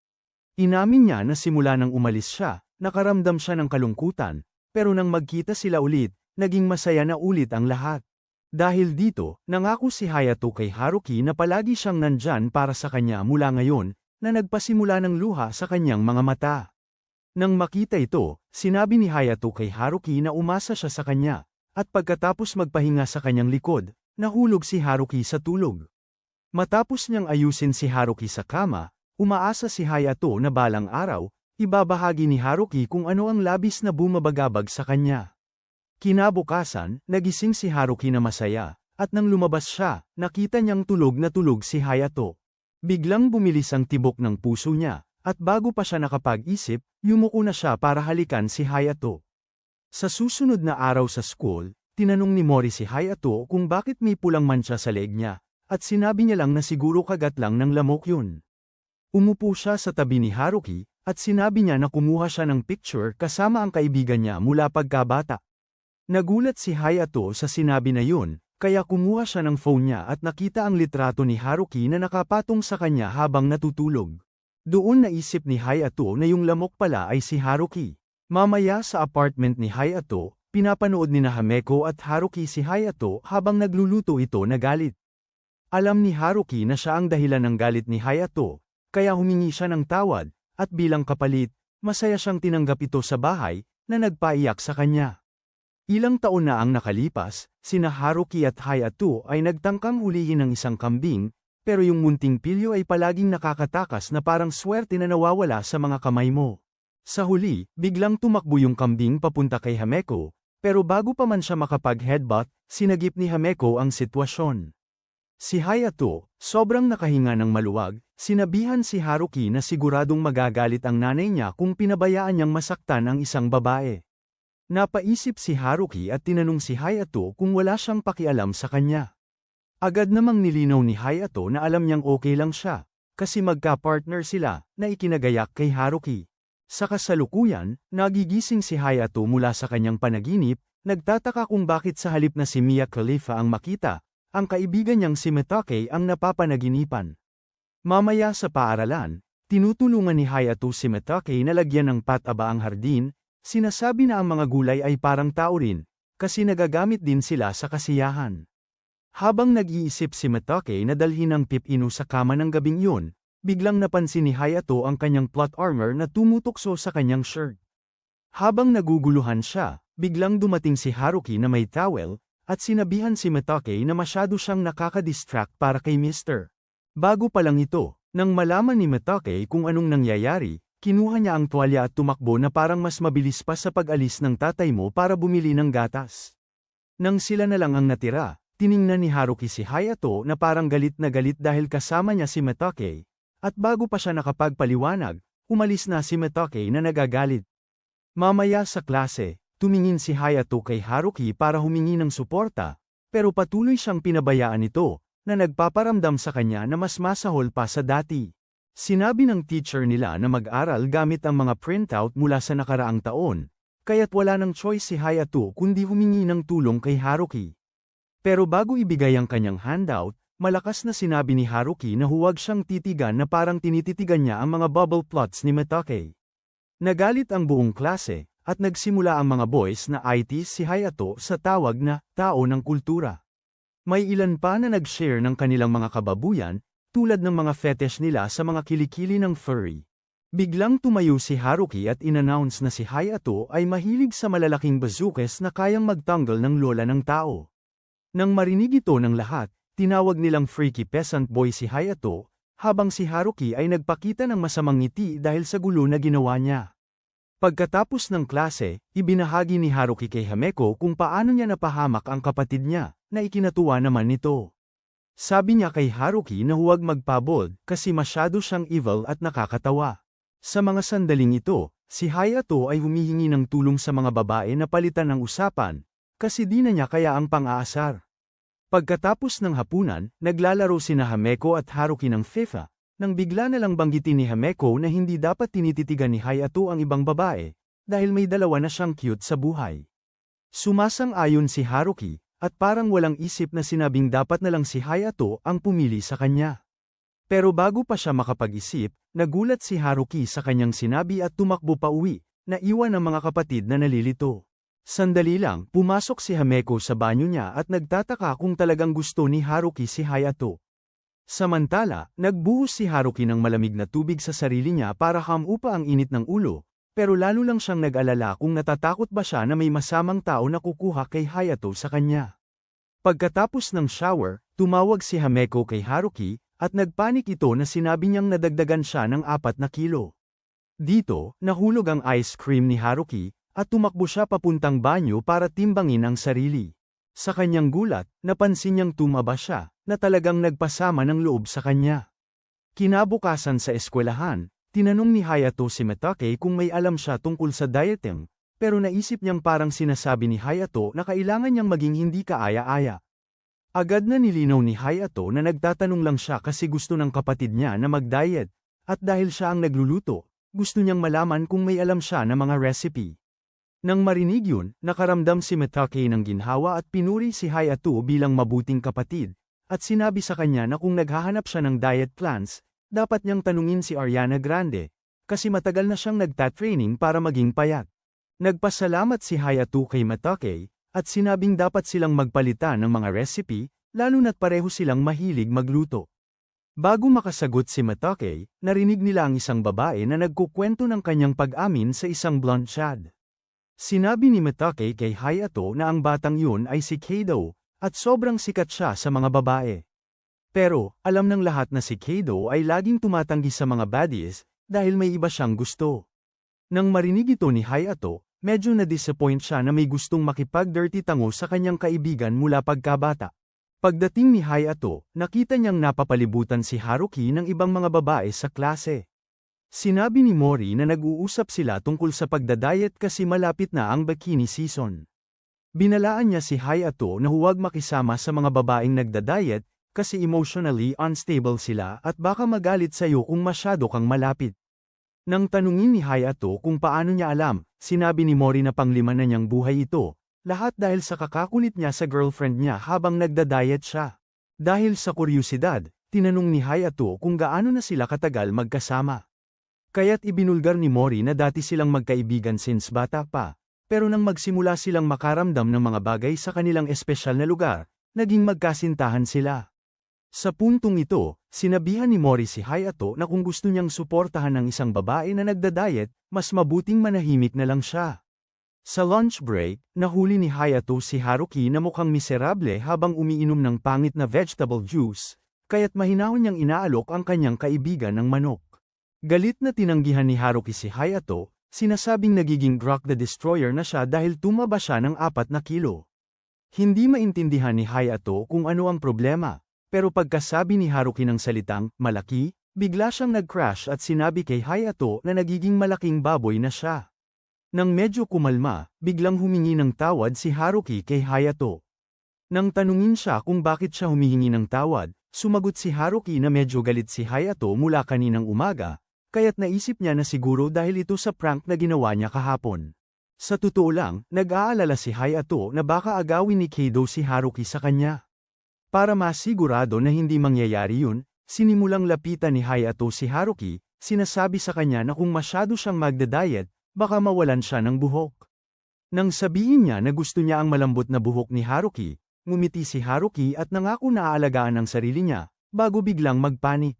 Inamin niya na simula nang umalis siya, nakaramdam siya ng kalungkutan, pero nang magkita sila ulit, naging masaya na ulit ang lahat. Dahil dito, nangako si Hayato kay Haruki na palagi siyang nandyan para sa kanya mula ngayon, na nagpasimula ng luha sa kanyang mga mata. Nang makita ito, sinabi ni Hayato kay Haruki na umasa siya sa kanya, at pagkatapos magpahinga sa kanyang likod, nahulog si Haruki sa tulog. Matapos niyang ayusin si Haruki sa kama, umaasa si Hayato na balang araw, ibabahagi ni Haruki kung ano ang labis na bumabagabag sa kanya. Kinabukasan, nagising si Haruki na masaya, at nang lumabas siya, nakita niyang tulog na tulog si Hayato. Biglang bumilis ang tibok ng puso niya, at bago pa siya nakapag-isip, yumuko na siya para halikan si Hayato. Sa susunod na araw sa school, tinanong ni Mori si Hayato kung bakit may pulang mancha sa leeg niya, at sinabi niya lang na siguro kagat lang ng lamok yun. Umupo siya sa tabi ni Haruki, at sinabi niya na kumuha siya ng picture kasama ang kaibigan niya mula pagkabata. Nagulat si Hayato sa sinabi na yun, kaya kumuha siya ng phone niya at nakita ang litrato ni Haruki na nakapatong sa kanya habang natutulog. Doon naisip ni Hayato na yung lamok pala ay si Haruki. Mamaya sa apartment ni Hayato, pinapanood ni Hameko at Haruki si Hayato habang nagluluto ito na galit. Alam ni Haruki na siya ang dahilan ng galit ni Hayato, kaya humingi siya ng tawad, at bilang kapalit, masaya siyang tinanggap ito sa bahay, na nagpaiyak sa kanya. Ilang taon na ang nakalipas, sina Haruki at Hayato ay nagtangkang hulihin ng isang kambing, pero yung munting pilyo ay palaging nakakatakas na parang swerte na nawawala sa mga kamay mo. Sa huli, biglang tumakbo yung kambing papunta kay Hameko, pero bago pa man siya makapag-headbutt, sinagip ni Hameko ang sitwasyon. Si Hayato, sobrang nakahinga ng maluwag, sinabihan si Haruki na siguradong magagalit ang nanay niya kung pinabayaan niyang masaktan ang isang babae. Napaisip si Haruki at tinanong si Hayato kung wala siyang pakialam sa kanya. Agad namang nilinaw ni Hayato na alam niyang okay lang siya, kasi magka-partner sila, na ikinagayak kay Haruki. Sa kasalukuyan, nagigising si Hayato mula sa kanyang panaginip, nagtataka kung bakit sa halip na si Mia Khalifa ang makita, ang kaibigan niyang si Mitake ang napapanaginipan. Mamaya sa paaralan, tinutulungan ni Hayato si Mitake na lagyan ng pataba ang hardin, sinasabi na ang mga gulay ay parang tao rin, kasi nagagamit din sila sa kasiyahan. Habang nag-iisip si Mitake na dalhin ang pipino sa kama ng gabing yun, biglang napansin ni Hayato ang kanyang plot armor na tumutokso sa kanyang shirt. Habang naguguluhan siya, biglang dumating si Haruki na may towel, at sinabihan si Mitake na masyado siyang nakaka-distract para kay Mr. Bago pa lang ito, nang malaman ni Mitake kung anong nangyayari, kinuha niya ang tuwalya at tumakbo na parang mas mabilis pa sa pag-alis ng tatay mo para bumili ng gatas. Nang sila na lang ang natira, tiningnan ni Haruki si Hayato na parang galit na galit dahil kasama niya si Mitake. At bago pa siya nakapagpaliwanag, umalis na si Mitake na nagagalit. Mamaya sa klase, tumingin si Hayato kay Haruki para humingi ng suporta, pero patuloy siyang pinabayaan nito, na nagpaparamdam sa kanya na mas masahol pa sa dati. Sinabi ng teacher nila na mag-aral gamit ang mga printout mula sa nakaraang taon, kaya't wala ng choice si Hayato kundi humingi ng tulong kay Haruki. Pero bago ibigay ang kanyang handout, malakas na sinabi ni Haruki na huwag siyang titigan na parang tinititigan niya ang mga bubble plots ni Mitake. Nagalit ang buong klase, at nagsimula ang mga boys na IT si Hayato sa tawag na tao ng kultura. May ilan pa na nag-share ng kanilang mga kababuyan, tulad ng mga fetish nila sa mga kilikili ng furry. Biglang tumayo si Haruki at inannounce na si Hayato ay mahilig sa malalaking bazukes na kayang magtanggal ng lola ng tao. Nang marinig ito ng lahat, tinawag nilang freaky peasant boy si Hayato, habang si Haruki ay nagpakita ng masamang ngiti dahil sa gulo na ginawa niya. Pagkatapos ng klase, ibinahagi ni Haruki kay Hameko kung paano niya napahamak ang kapatid niya, na ikinatuwa naman nito. Sabi niya kay Haruki na huwag magpabold kasi masyado siyang evil at nakakatawa. Sa mga sandaling ito, si Hayato ay humihingi ng tulong sa mga babae na palitan ng usapan, kasi di na niya kaya ang pang-aasar. Pagkatapos ng hapunan, naglalaro sina Hameko at Haruki ng FIFA, nang bigla na lang banggitin ni Hameko na hindi dapat tinititigan ni Hayato ang ibang babae, dahil may dalawa na siyang cute sa buhay. Sumasang-ayon si Haruki, at parang walang isip na sinabing dapat na lang si Hayato ang pumili sa kanya. Pero bago pa siya makapag-isip, nagulat si Haruki sa kanyang sinabi at tumakbo pa uwi, na iwan ang mga kapatid na nalilito. Sandali lang, pumasok si Hameko sa banyo niya at nagtataka kung talagang gusto ni Haruki si Hayato. Samantala, nagbuhos si Haruki ng malamig na tubig sa sarili niya para hamupa ang init ng ulo, pero lalo lang siyang nag-alala kung natatakot ba siya na may masamang tao na kukuha kay Hayato sa kanya. Pagkatapos ng shower, tumawag si Hameko kay Haruki, at nagpanik ito na sinabi niyang nadagdagan siya ng 4 na kilo. Dito, nahulog ang ice cream ni Haruki, at tumakbo siya papuntang banyo para timbangin ang sarili. Sa kanyang gulat, napansin niyang tumaba siya, na talagang nagpasama ng loob sa kanya. Kinabukasan sa eskwelahan, tinanong ni Hayato si Mitake kung may alam siya tungkol sa dieting, pero naisip niyang parang sinasabi ni Hayato na kailangan niyang maging hindi kaaya-aya. Agad na nilinaw ni Hayato na nagtatanong lang siya kasi gusto ng kapatid niya na mag-diet, at dahil siya ang nagluluto, gusto niyang malaman kung may alam siya na mga recipe. Nang marinig yun, nakaramdam si Mitake ng ginhawa at pinuri si Hayato bilang mabuting kapatid, at sinabi sa kanya na kung naghahanap siya ng diet plans, dapat niyang tanungin si Ariana Grande, kasi matagal na siyang nagtatraining para maging payat. Nagpasalamat si Hayato kay Mitake, at sinabing dapat silang magpalitan ng mga recipe, lalo na't pareho silang mahilig magluto. Bago makasagot si Mitake, narinig nila ang isang babae na nagkukwento ng kanyang pag-amin sa isang blonde chad. Sinabi ni Mitake kay Hayato na ang batang yun ay si Keido, at sobrang sikat siya sa mga babae. Pero, alam ng lahat na si Keido ay laging tumatanggi sa mga baddies, dahil may iba siyang gusto. Nang marinig ito ni Hayato, medyo na-disappoint siya na may gustong makipag-dirty tango sa kanyang kaibigan mula pagkabata. Pagdating ni Hayato, nakita niyang napapalibutan si Haruki ng ibang mga babae sa klase. Sinabi ni Mori na nag-uusap sila tungkol sa pagdadayet kasi malapit na ang bikini season. Binalaan niya si Hayato na huwag makisama sa mga babaeng nagdadayet, kasi emotionally unstable sila at baka magalit sa'yo kung masyado kang malapit. Nang tanungin ni Hayato kung paano niya alam, sinabi ni Mori na panglima na niyang buhay ito. Lahat dahil sa kakakulit niya sa girlfriend niya habang nagda-diet siya. Dahil sa kuryusidad, tinanong ni Hayato kung gaano na sila katagal magkasama. Kaya't ibinulgar ni Mori na dati silang magkaibigan since bata pa, pero nang magsimula silang makaramdam ng mga bagay sa kanilang espesyal na lugar, naging magkasintahan sila. Sa puntong ito, sinabihan ni Mori si Hayato na kung gusto niyang suportahan ng isang babae na nagda-diet, mas mabuting manahimik na lang siya. Sa lunch break, nahuli ni Hayato si Haruki na mukhang miserable habang umiinom ng pangit na vegetable juice, kaya't mahinahon niyang inaalok ang kanyang kaibigan ng manok. Galit na tinanggihan ni Haruki si Hayato, sinasabing nagiging Brock the Destroyer na siya dahil tumaba siya ng 4 na kilo. Hindi maintindihan ni Hayato kung ano ang problema, pero pagkasabi ni Haruki ng salitang, malaki, bigla siyang nag-crash at sinabi kay Hayato na nagiging malaking baboy na siya. Nang medyo kumalma, biglang humingi ng tawad si Haruki kay Hayato. Nang tanungin siya kung bakit siya humihingi ng tawad, sumagot si Haruki na medyo galit si Hayato mula kaninang umaga, kaya't naisip niya na siguro dahil ito sa prank na ginawa niya kahapon. Sa totoo lang, nag-aalala si Hayato na baka agawin ni Keido si Haruki sa kanya. Para masigurado na hindi mangyayari yun, sinimulang lapitan ni Hayato si Haruki, sinasabi sa kanya na kung masyado siyang magda-diet, baka mawalan siya ng buhok. Nang sabihin niya na gusto niya ang malambot na buhok ni Haruki, ngumiti si Haruki at nangako na aalagaan ang sarili niya, bago biglang magpanik.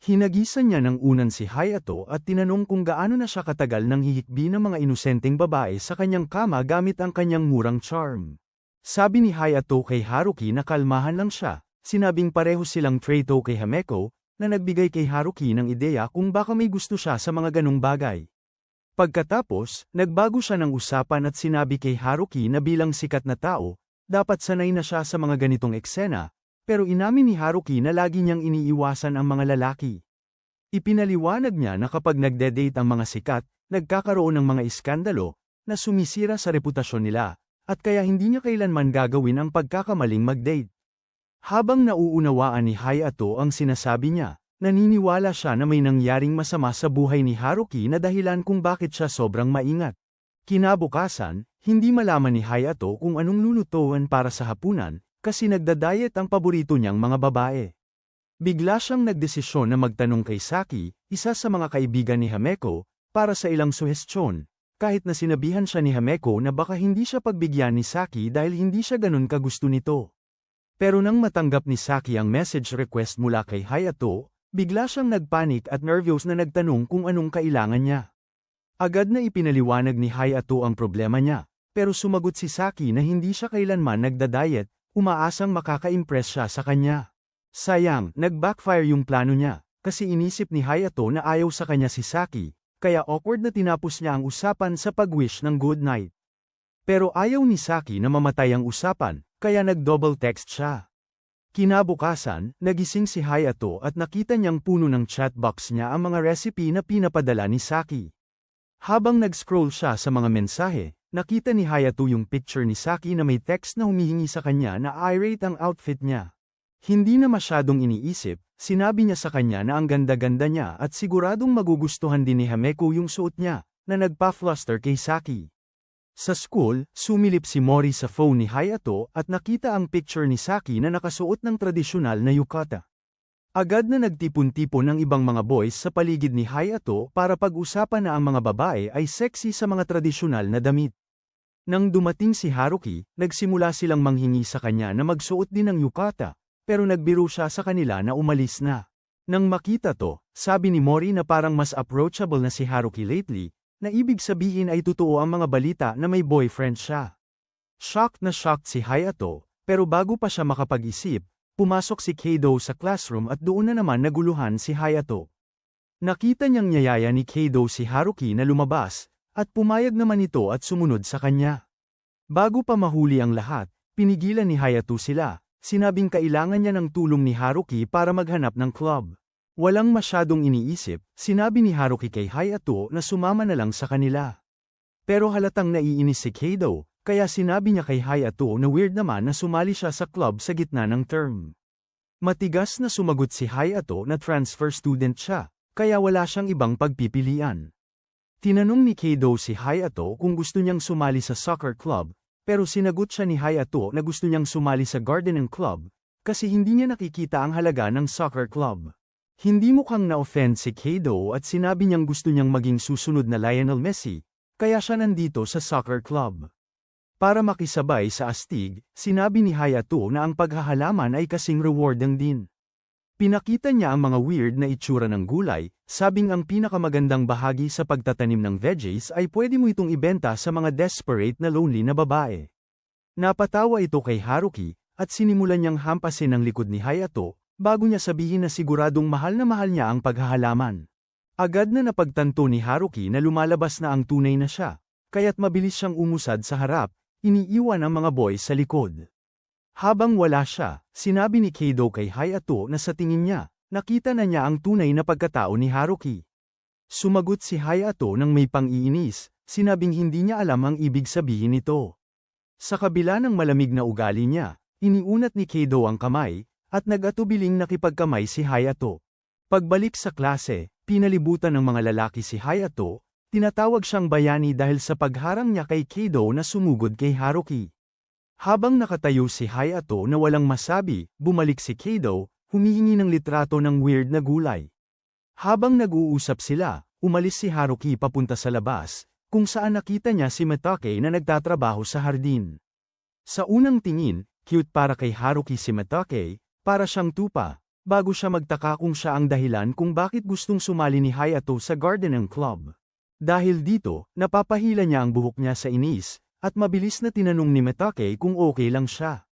Hinagisan niya ng unan si Hayato at tinanong kung gaano na siya katagal nang hihikbi ng mga inosenteng babae sa kanyang kama gamit ang kanyang murang charm. Sabi ni Hayato kay Haruki na kalmahan lang siya, sinabing pareho silang traitor kay Himeko, na nagbigay kay Haruki ng ideya kung baka may gusto siya sa mga ganong bagay. Pagkatapos, nagbago siya ng usapan at sinabi kay Haruki na bilang sikat na tao, dapat sanay na siya sa mga ganitong eksena, pero inamin ni Haruki na lagi niyang iniiwasan ang mga lalaki. Ipinaliwanag niya na kapag nagde-date ang mga sikat, nagkakaroon ng mga iskandalo, na sumisira sa reputasyon nila, at kaya hindi niya kailanman gagawin ang pagkakamaling mag-date. Habang nauunawaan ni Hayato ang sinasabi niya, naniniwala siya na may nangyaring masama sa buhay ni Haruki na dahilan kung bakit siya sobrang maingat. Kinabukasan, hindi malaman ni Hayato kung anong lulutuan para sa hapunan, kasi nagda-diet ang paborito niyang mga babae. Bigla siyang nagdesisyon na magtanong kay Saki, isa sa mga kaibigan ni Himeko, para sa ilang suhestyon, kahit na sinabihan siya ni Himeko na baka hindi siya pagbigyan ni Saki dahil hindi siya ganun kagusto nito. Pero nang matanggap ni Saki ang message request mula kay Hayato, bigla siyang nagpanik at nervyos na nagtanong kung anong kailangan niya. Agad na ipinaliwanag ni Hayato ang problema niya, pero sumagot si Saki na hindi siya kailanman nagda-diet, umaasang makaka-impress siya sa kanya. Sayang, nag-backfire yung plano niya, kasi inisip ni Hayato na ayaw sa kanya si Saki, kaya awkward na tinapos niya ang usapan sa pag-wish ng good night. Pero ayaw ni Saki na mamatay ang usapan, kaya nag-double text siya. Kinabukasan, nagising si Hayato at nakita niyang puno ng chatbox niya ang mga recipe na pinapadala ni Saki. Habang nag-scroll siya sa mga mensahe, nakita ni Hayato yung picture ni Saki na may text na humihingi sa kanya na irate ang outfit niya. Hindi na masyadong iniisip, sinabi niya sa kanya na ang ganda-ganda niya at siguradong magugustuhan din ni Himeko yung suot niya, na nagpa-fluster kay Saki. Sa school, sumilip si Mori sa phone ni Hayato at nakita ang picture ni Saki na nakasuot ng tradisyonal na yukata. Agad na nagtipon-tipon ang ibang mga boys sa paligid ni Hayato para pag-usapan na ang mga babae ay sexy sa mga tradisyonal na damit. Nang dumating si Haruki, nagsimula silang manghingi sa kanya na magsuot din ng yukata, pero nagbiro siya sa kanila na umalis na. Nang makita to, sabi ni Mori na parang mas approachable na si Haruki lately, na ibig sabihin ay totoo ang mga balita na may boyfriend siya. Shocked na shocked si Hayato, pero bago pa siya makapag-isip, pumasok si Keido sa classroom at doon na naman naguluhan si Hayato. Nakita niyang niyaya ni Keido si Haruki na lumabas, at pumayag naman ito at sumunod sa kanya. Bago pa mahuli ang lahat, pinigilan ni Hayato sila, sinabing kailangan niya ng tulong ni Haruki para maghanap ng club. Walang masyadong iniisip, sinabi ni Haruki kay Hayato na sumama na lang sa kanila. Pero halatang naiinis si Keido, kaya sinabi niya kay Hayato na weird naman na sumali siya sa club sa gitna ng term. Matigas na sumagot si Hayato na transfer student siya, kaya wala siyang ibang pagpipilian. Tinanong ni Keido si Hayato kung gusto niyang sumali sa soccer club, pero sinagot siya ni Hayato na gusto niyang sumali sa gardening club, kasi hindi niya nakikita ang halaga ng soccer club. Hindi mukhang na-offend si Keido at sinabi niyang gusto niyang maging susunod na Lionel Messi, kaya siya nandito sa soccer club. Para makisabay sa astig, sinabi ni Hayato na ang paghahalaman ay kasing rewarding din. Pinakita niya ang mga weird na itsura ng gulay, sabing ang pinakamagandang bahagi sa pagtatanim ng veggies ay pwede mo itong ibenta sa mga desperate na lonely na babae. Napatawa ito kay Haruki, at sinimulan niyang hampasin ang likod ni Hayato, bago niya sabihin na siguradong mahal niya ang paghahalaman. Agad na napagtanto ni Haruki na lumalabas na ang tunay na siya, kaya't mabilis siyang umusad sa harap, iniiwan ang mga boys sa likod. Habang wala siya, sinabi ni Keido kay Hayato na sa tingin niya, nakita na niya ang tunay na pagkatao ni Haruki. Sumagot si Hayato nang may pang-iinis, sinabing hindi niya alam ang ibig sabihin nito. Sa kabila ng malamig na ugali niya, iniunat ni Keido ang kamay, at nag-atubiling nakipagkamay si Hayato. Pagbalik sa klase, pinalibutan ng mga lalaki si Hayato, tinatawag siyang bayani dahil sa pagharang niya kay Keido na sumugod kay Haruki. Habang nakatayo si Hayato na walang masabi, bumalik si Keido, humihingi ng litrato ng weird na gulay. Habang nag-uusap sila, umalis si Haruki papunta sa labas, kung saan nakita niya si Mitake na nagtatrabaho sa hardin. Sa unang tingin, cute para kay Haruki si Mitake, para siyang tupa, bago siya magtaka kung siya ang dahilan kung bakit gustong sumali ni Hayato sa gardening club. Dahil dito, napapahila niya ang buhok niya sa inis, at mabilis na tinanong ni Mitake kung okay lang siya.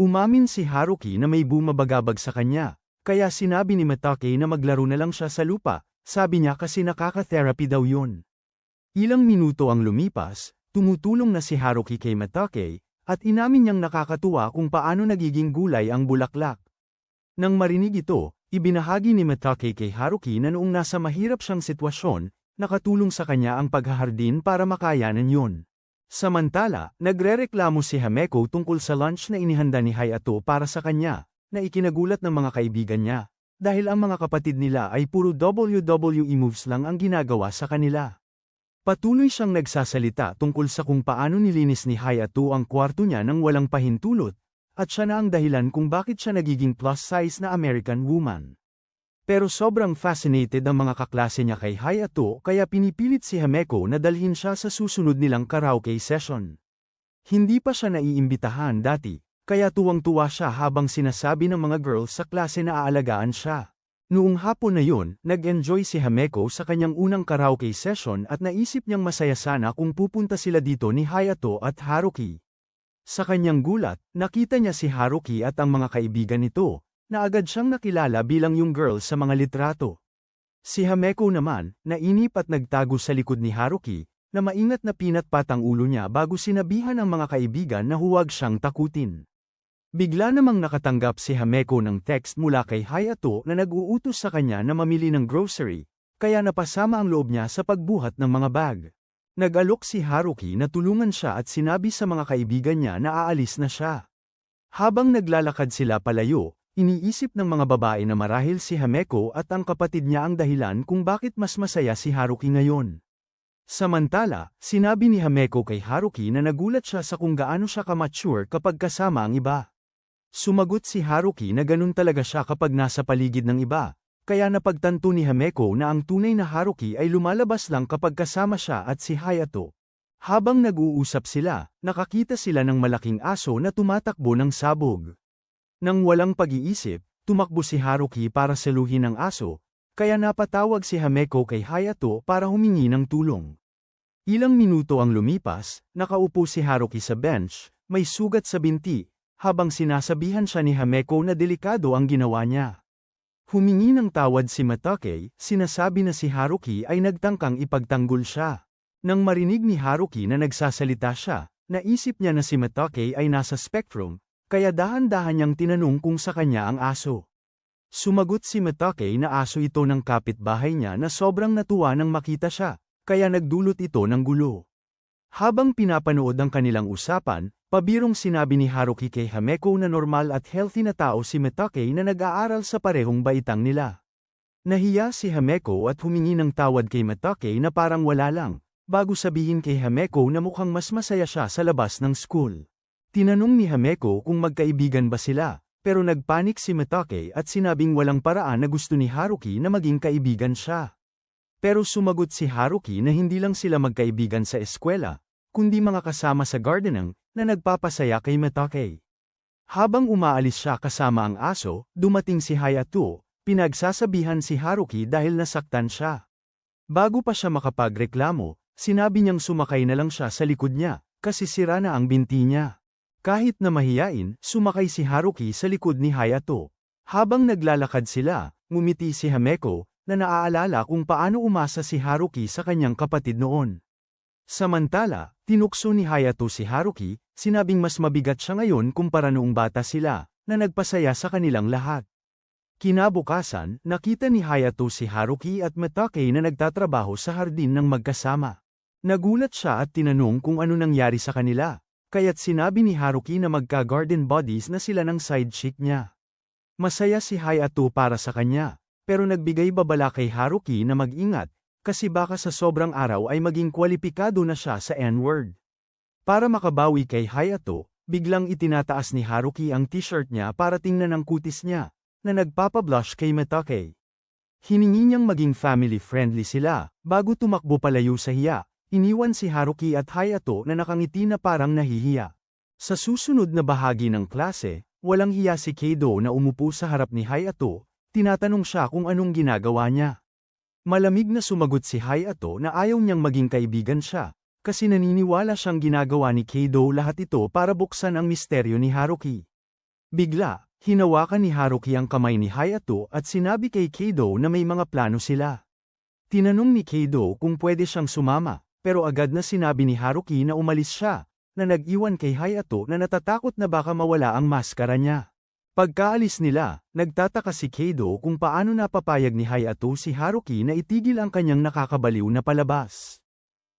Umamin si Haruki na may bumabagabag sa kanya, kaya sinabi ni Mitake na maglaro na lang siya sa lupa, sabi niya kasi nakaka-therapy daw yun. Ilang minuto ang lumipas, tumutulong na si Haruki kay Mitake, at inamin niyang nakakatuwa kung paano nagiging gulay ang bulaklak. Nang marinig ito, ibinahagi ni Mitake kay Haruki na noong nasa mahirap siyang sitwasyon, nakatulong sa kanya ang paghahardin para makayanan yun. Samantala, nagrereklamo si Hameko tungkol sa lunch na inihanda ni Hayato para sa kanya, na ikinagulat ng mga kaibigan niya, dahil ang mga kapatid nila ay puro WWE moves lang ang ginagawa sa kanila. Patuloy siyang nagsasalita tungkol sa kung paano nilinis ni Hayato ang kwarto niya nang walang pahintulot, at siya na ang dahilan kung bakit siya nagiging plus-size na American woman. Pero sobrang fascinated ang mga kaklase niya kay Hayato kaya pinipilit si Hameko na dalhin siya sa susunod nilang karaoke session. Hindi pa siya naiimbitahan dati, kaya tuwang-tuwa siya habang sinasabi ng mga girls sa klase na aalagaan siya. Noong hapon na yun, nag-enjoy si Hameko sa kanyang unang karaoke session at naisip niyang masaya sana kung pupunta sila dito ni Hayato at Haruki. Sa kanyang gulat, nakita niya si Haruki at ang mga kaibigan nito, na agad siyang nakilala bilang yung girl sa mga litrato. Si Hameko naman, nainip at nagtago sa likod ni Haruki, na maingat na pinatpat ang ulo niya bago sinabihan ang mga kaibigan na huwag siyang takutin. Bigla namang nakatanggap si Hameko ng text mula kay Hayato na nag-uutos sa kanya na mamili ng grocery, kaya napasama ang loob niya sa pagbuhat ng mga bag. Nag-alok si Haruki na tulungan siya at sinabi sa mga kaibigan niya na aalis na siya. Habang naglalakad sila palayo, iniisip ng mga babae na marahil si Hameko at ang kapatid niya ang dahilan kung bakit mas masaya si Haruki ngayon. Samantala, sinabi ni Hameko kay Haruki na nagulat siya sa kung gaano siya ka-mature kapag kasama ang iba. Sumagot si Haruki na ganun talaga siya kapag nasa paligid ng iba, kaya napagtanto ni Hameko na ang tunay na Haruki ay lumalabas lang kapag kasama siya at si Hayato. Habang nag-uusap sila, nakakita sila ng malaking aso na tumatakbo ng sabog. Nang walang pag-iisip, tumakbo si Haruki para saluhin ang aso, kaya napatawag si Hameko kay Hayato para humingi ng tulong. Ilang minuto ang lumipas, nakaupo si Haruki sa bench, may sugat sa binti, habang sinasabihan siya ni Hameko na delikado ang ginawa niya. Humingi ng tawad si Matake, sinasabi na si Haruki ay nagtangkang ipagtanggol siya. Nang marinig ni Haruki na nagsasalita siya, naisip niya na si Matake ay nasa spectrum, kaya dahan-dahan niyang tinanong kung sa kanya ang aso. Sumagot si Matake na aso ito ng kapitbahay niya na sobrang natuwa nang makita siya, kaya nagdulot ito ng gulo. Habang pinapanood ang kanilang usapan, pabirong sinabi ni Haruki kay Hameko na normal at healthy na tao si Matake na nag-aaral sa parehong baitang nila. Nahiya si Hameko at humingi ng tawad kay Matake na parang wala lang, bago sabihin kay Hameko na mukhang mas masaya siya sa labas ng school. Tinanong ni Hameko kung magkaibigan ba sila, pero nagpanik si Matake at sinabing walang paraan na gusto ni Haruki na maging kaibigan siya. Pero sumagot si Haruki na hindi lang sila magkaibigan sa eskwela, kundi mga kasama sa gardening, na nagpapasaya kay Matake. Habang umaalis siya kasama ang aso, dumating si Hayato, pinagsasabihan si Haruki dahil nasaktan siya. Bago pa siya makapagreklamo, sinabi niyang sumakay na lang siya sa likod niya, kasi sira na ang binti niya. Kahit na mahiyain, sumakay si Haruki sa likod ni Hayato. Habang naglalakad sila, ngumiti si Hameko, na naaalala kung paano umasa si Haruki sa kanyang kapatid noon. Samantala, tinukso ni Hayato si Haruki, sinabing mas mabigat siya ngayon kumpara noong bata sila, na nagpasaya sa kanilang lahat. Kinabukasan, nakita ni Hayato si Haruki at Matake na nagtatrabaho sa hardin ng magkasama. Nagulat siya at tinanong kung ano nangyari sa kanila, kaya't sinabi ni Haruki na magka-garden buddies na sila ng side chick niya. Masaya si Hayato para sa kanya, pero nagbigay babala kay Haruki na mag-ingat, kasi baka sa sobrang araw ay maging kwalipikado na siya sa N-word. Para makabawi kay Hayato, biglang itinataas ni Haruki ang t-shirt niya para tingnan ang kutis niya, na nagpapablush kay Matake. Hiningi niyang maging family-friendly sila, bago tumakbo palayo sa hiya, iniwan si Haruki at Hayato na nakangiti na parang nahihiya. Sa susunod na bahagi ng klase, walang hiya si Keido na umupo sa harap ni Hayato, tinatanong siya kung anong ginagawa niya. Malamig na sumagot si Hayato na ayaw niyang maging kaibigan siya, kasi naniniwala siyang ginagawa ni Keido lahat ito para buksan ang misteryo ni Haruki. Bigla, hinawakan ni Haruki ang kamay ni Hayato at sinabi kay Keido na may mga plano sila. Tinanong ni Keido kung pwede siyang sumama, pero agad na sinabi ni Haruki na umalis siya, na nag-iwan kay Hayato na natatakot na baka mawala ang maskara niya. Pagkaalis nila, nagtataka si Keido kung paano napapayag ni Hayato si Haruki na itigil ang kanyang nakakabaliw na palabas.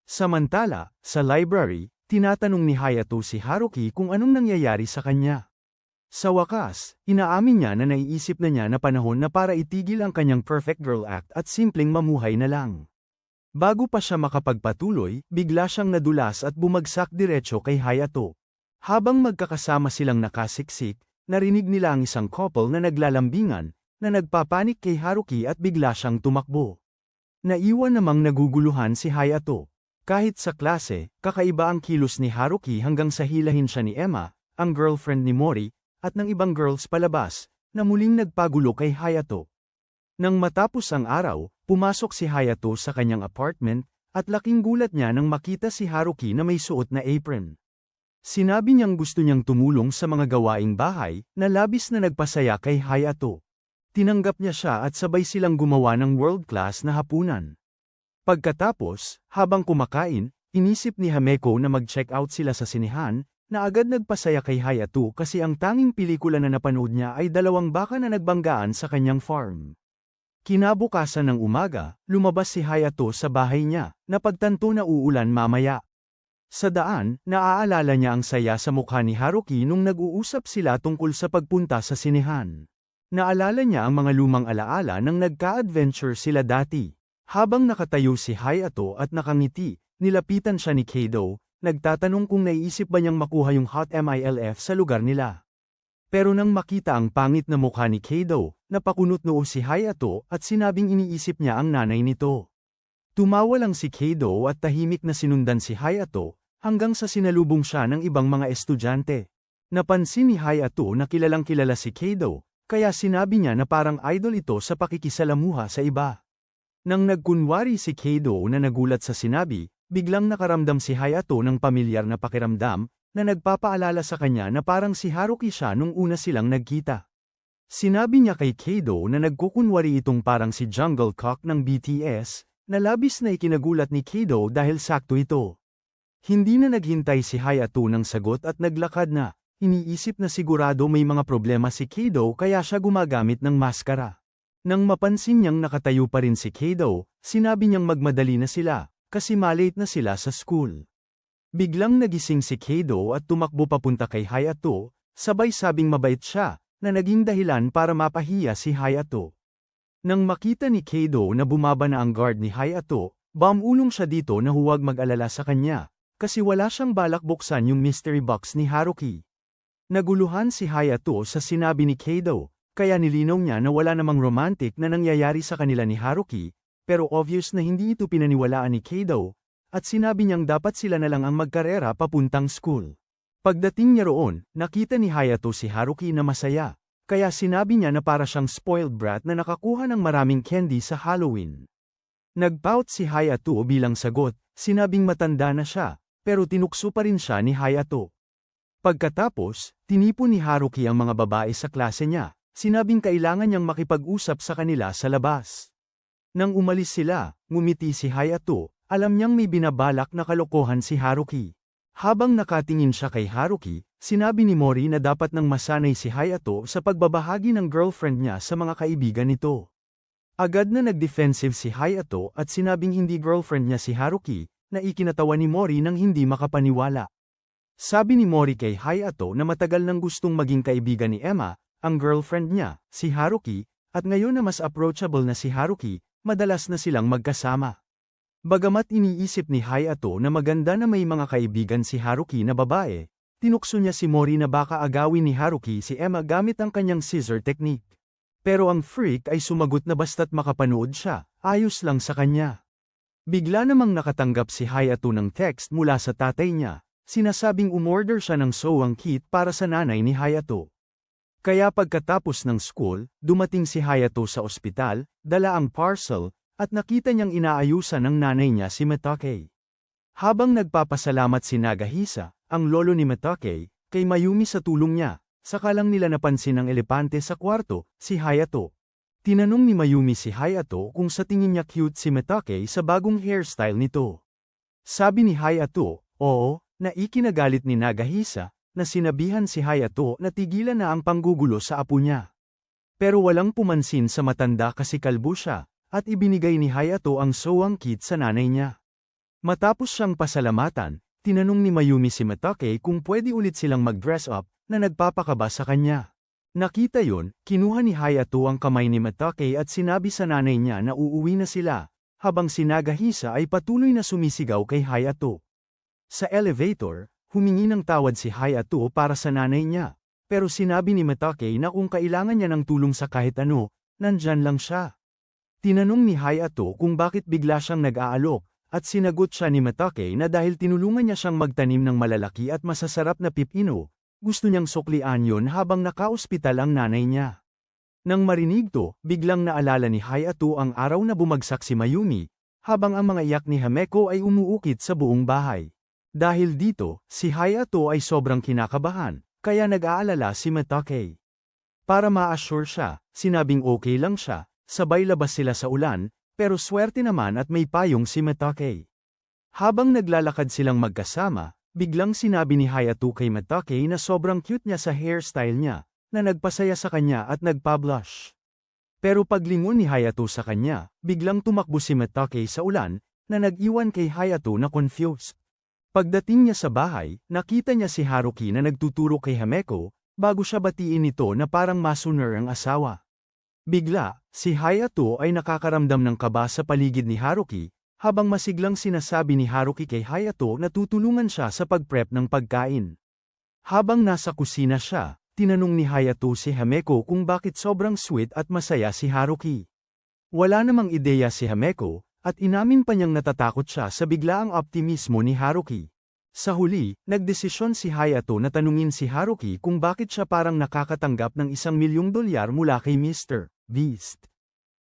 Samantala, sa library, tinatanong ni Hayato si Haruki kung anong nangyayari sa kanya. Sa wakas, inaamin niya na naiisip na niya na panahon na para itigil ang kanyang perfect girl act at simpleng mamuhay na lang. Bago pa siya makapagpatuloy, bigla siyang nadulas at bumagsak diretso kay Hayato. Habang magkakasama silang nakasiksik, narinig nila ang isang couple na naglalambingan, na nagpapanik kay Haruki at bigla siyang tumakbo. Naiwan namang naguguluhan si Hayato. Kahit sa klase, kakaiba ang kilos ni Haruki hanggang sa hilahin siya ni Emma, ang girlfriend ni Mori, at ng ibang girls palabas, na muling nagpagulo kay Hayato. Nang matapos ang araw, pumasok si Hayato sa kanyang apartment, at laking gulat niya nang makita si Haruki na may suot na apron. Sinabi niyang gusto niyang tumulong sa mga gawaing bahay, na labis na nagpasaya kay Hayato. Tinanggap niya siya at sabay silang gumawa ng world-class na hapunan. Pagkatapos, habang kumakain, inisip ni Hameko na mag-check out sila sa sinehan, na agad nagpasaya kay Hayato kasi ang tanging pelikula na napanood niya ay dalawang baka na nagbanggaan sa kanyang farm. Kinabukasan ng umaga, lumabas si Hayato sa bahay niya, na pagtanto na uulan mamaya. Sa daan, naaalala niya ang saya sa mukha ni Haruki nung nag-uusap sila tungkol sa pagpunta sa sinehan. Naalala niya ang mga lumang alaala nang nagka-adventure sila dati. Habang nakatayo si Hayato at nakangiti, nilapitan siya ni Keido, nagtatanong kung naiisip ba niyang makuha yung hot MILF sa lugar nila. Pero nang makita ang pangit na mukha ni Keido, napakunot noo si Hayato at sinabing iniisip niya ang nanay nito. Tumawa lang si Keido at tahimik na sinundan si Hayato, hanggang sa sinalubong siya ng ibang mga estudyante. Napansin ni Hayato na kilalang-kilala si Keido, kaya sinabi niya na parang idol ito sa pakikisalamuha sa iba. Nang nagkunwari si Keido na nagulat sa sinabi, biglang nakaramdam si Hayato ng pamilyar na pakiramdam, na nagpapaalala sa kanya na parang si Haruki siya nung una silang nagkita. Sinabi niya kay Keido na nagkukunwari itong parang si Jungle Cock ng BTS, na labis na ikinagulat ni Keido dahil sakto ito. Hindi na naghintay si Hayato ng sagot at naglakad na, iniisip na sigurado may mga problema si Keido kaya siya gumagamit ng maskara. Nang mapansin niyang nakatayo pa rin si Keido, sinabi niyang magmadali na sila, kasi malate na sila sa school. Biglang nagising si Keido at tumakbo papunta kay Hayato, sabay sabing mabait siya, na naging dahilan para mapahiya si Hayato. Nang makita ni Keido na bumaba na ang guard ni Hayato, bumulong siya dito na huwag mag-alala sa kanya, kasi wala siyang balak buksan yung mystery box ni Haruki. Naguluhan si Hayato sa sinabi ni Keido, kaya nilinaw niya na wala namang romantic na nangyayari sa kanila ni Haruki, pero obvious na hindi ito pinaniwalaan ni Keido, at sinabi niyang dapat sila na lang ang magkarera papuntang school. Pagdating niya roon, nakita ni Hayato si Haruki na masaya, kaya sinabi niya na para siyang spoiled brat na nakakuha ng maraming candy sa Halloween. Nagpout si Hayato bilang sagot, sinabing matanda na siya, pero tinukso pa rin siya ni Hayato. Pagkatapos, tinipon ni Haruki ang mga babae sa klase niya, sinabing kailangan niyang makipag-usap sa kanila sa labas. Nang umalis sila, ngumiti si Hayato, alam niyang may binabalak na kalokohan si Haruki. Habang nakatingin siya kay Haruki, sinabi ni Mori na dapat nang masanay si Hayato sa pagbabahagi ng girlfriend niya sa mga kaibigan nito. Agad na nag-defensive si Hayato at sinabing hindi girlfriend niya si Haruki, na ikinatawa ni Mori nang hindi makapaniwala. Sabi ni Mori kay Hayato na matagal nang gustong maging kaibigan ni Emma, ang girlfriend niya, si Haruki, at ngayon na mas approachable na si Haruki, madalas na silang magkasama. Bagamat iniisip ni Hayato na maganda na may mga kaibigan si Haruki na babae, tinukso niya si Mori na baka agawin ni Haruki si Emma gamit ang kanyang scissor technique. Pero ang freak ay sumagot na basta't makapanood siya, ayos lang sa kanya. Bigla namang nakatanggap si Hayato ng text mula sa tatay niya, sinasabing umorder siya ng sewing kit para sa nanay ni Hayato. Kaya pagkatapos ng school, dumating si Hayato sa ospital, dala ang parcel, at nakita niyang inaayusan ng nanay niya si Mitake. Habang nagpapasalamat si Nagahisa, ang lolo ni Mitake, kay Mayumi sa tulong niya, saka lang nila napansin ang elepante sa kwarto, si Hayato. Tinanong ni Mayumi si Hayato kung sa tingin niya cute si Mitake sa bagong hairstyle nito. Sabi ni Hayato, oo, na ikinagalit ni Nagahisa, na sinabihan si Hayato na tigilan na ang panggugulo sa apo niya. Pero walang pumansin sa matanda kasi kalbo siya, at ibinigay ni Hayato ang sewing kit sa nanay niya. Matapos siyang pasalamatan, tinanong ni Mayumi si Mitake kung pwede ulit silang mag-dress up, na nagpapakaba sa kanya. Nakita yon, kinuha ni Hayato ang kamay ni Mitake at sinabi sa nanay niya na uuwi na sila, habang si Nagahisa ay patuloy na sumisigaw kay Hayato. Sa elevator, humingi ng tawad si Hayato para sa nanay niya, pero sinabi ni Mitake na kung kailangan niya ng tulong sa kahit ano, nandyan lang siya. Tinanong ni Hayato kung bakit bigla siyang nag-aalok, at sinagot siya ni Mitake na dahil tinulungan niya siyang magtanim ng malalaki at masasarap na pipino, gusto niyang suklian yon habang naka-ospital ang nanay niya. Nang marinig to, biglang naalala ni Hayato ang araw na bumagsak si Mayumi, habang ang mga iyak ni Hameko ay umuukit sa buong bahay. Dahil dito, si Hayato ay sobrang kinakabahan, kaya nag-aalala si Mitake. Para ma-assure siya, sinabing okay lang siya, sabay labas sila sa ulan, pero swerte naman at may payong si Mitake. Habang naglalakad silang magkasama, biglang sinabi ni Hayato kay Mitake na sobrang cute niya sa hairstyle niya, na nagpasaya sa kanya at nagpa-blush. Pero paglingon ni Hayato sa kanya, biglang tumakbo si Mitake sa ulan, na nag-iwan kay Hayato na confused. Pagdating niya sa bahay, nakita niya si Haruki na nagtuturo kay Hameko, bago siya batiin nito na parang masuner ang asawa. Bigla, si Hayato ay nakakaramdam ng kaba sa paligid ni Haruki, habang masiglang sinasabi ni Haruki kay Hayato na tutulungan siya sa pag-prep ng pagkain. Habang nasa kusina siya, tinanong ni Hayato si Hameko kung bakit sobrang sweet at masaya si Haruki. Wala namang ideya si Hameko, at inamin pa niyang natatakot siya sa biglaang optimismo ni Haruki. Sa huli, nagdesisyon si Hayato na tanungin si Haruki kung bakit siya parang nakakatanggap ng $1,000,000 mula kay Mr. Beast.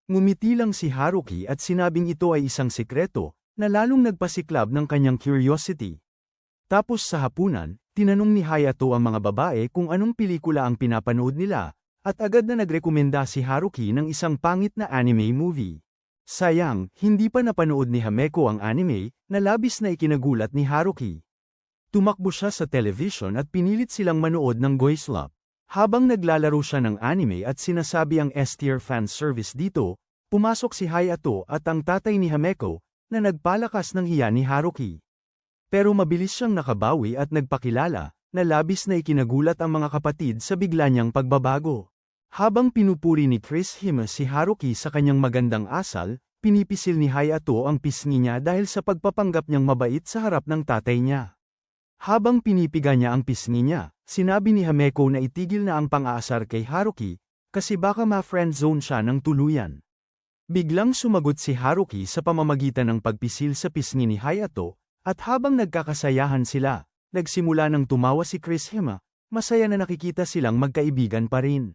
Ngumiti lang si Haruki at sinabing ito ay isang sikreto, na lalong nagpasiklab ng kanyang curiosity. Tapos sa hapunan, tinanong ni Hayato ang mga babae kung anong pelikula ang pinapanood nila, at agad na nagrekomenda si Haruki ng isang pangit na anime movie. Sayang, hindi pa napanood ni Hameko ang anime, na labis na ikinagulat ni Haruki. Tumakbo siya sa television at pinilit silang manood ng Goislap. Habang naglalaro siya ng anime at sinasabi ang S-tier fan service dito, pumasok si Hayato at ang tatay ni Hameko, na nagpalakas ng hiya ni Haruki. Pero mabilis siyang nakabawi at nagpakilala, na labis na ikinagulat ang mga kapatid sa bigla niyang pagbabago. Habang pinupuri ni Chris Hime si Haruki sa kanyang magandang asal, pinipisil ni Hayato ang pisngi niya dahil sa pagpapanggap niyang mabait sa harap ng tatay niya. Habang pinipiga niya ang pisngi niya, sinabi ni Hameko na itigil na ang pang-aasar kay Haruki, kasi baka ma-friendzone siya ng tuluyan. Biglang sumagot si Haruki sa pamamagitan ng pagpisil sa pisngi ni Hayato, at habang nagkakasayahan sila, nagsimula ng tumawa si Chris Hime, masaya na nakikita silang magkaibigan pa rin.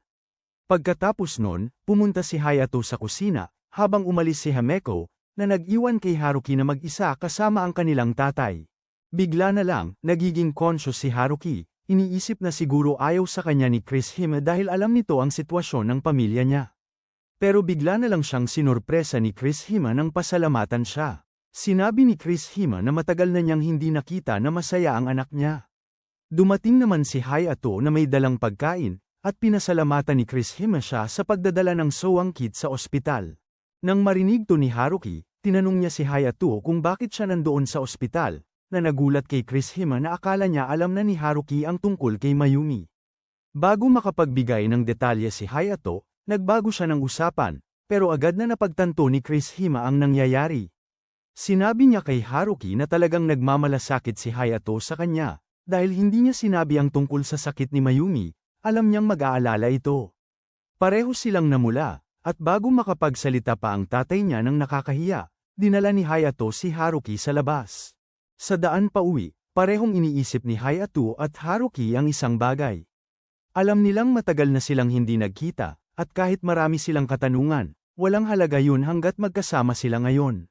Pagkatapos nun, pumunta si Hayato sa kusina, habang umalis si Hameko, na nag-iwan kay Haruki na mag-isa kasama ang kanilang tatay. Bigla na lang, nagiging conscious si Haruki, iniisip na siguro ayaw sa kanya ni Chris Hime dahil alam nito ang sitwasyon ng pamilya niya. Pero bigla na lang siyang sinurpresa ni Chris Hime nang pasalamatan siya. Sinabi ni Chris Hime na matagal na niyang hindi nakita na masaya ang anak niya. Dumating naman si Hayato na may dalang pagkain, at pinasalamatan ni Chris Hime siya sa pagdadala ng sewang kit sa ospital. Nang marinig to ni Haruki, tinanong niya si Hayato kung bakit siya nandoon sa ospital, na nagulat kay Chris Hime na akala niya alam na ni Haruki ang tungkol kay Mayumi. Bago makapagbigay ng detalye si Hayato, nagbago siya ng usapan, pero agad na napagtanto ni Chris Hime ang nangyayari. Sinabi niya kay Haruki na talagang nagmamalasakit si Hayato sa kanya, dahil hindi niya sinabi ang tungkol sa sakit ni Mayumi. Alam niyang mag-aalala ito. Pareho silang namula, at bago makapagsalita pa ang tatay niya ng nakakahiya, dinala ni Hayato si Haruki sa labas. Sa daan pa uwi, parehong iniisip ni Hayato at Haruki ang isang bagay. Alam nilang matagal na silang hindi nagkita, at kahit marami silang katanungan, walang halaga yun hanggat magkasama sila ngayon.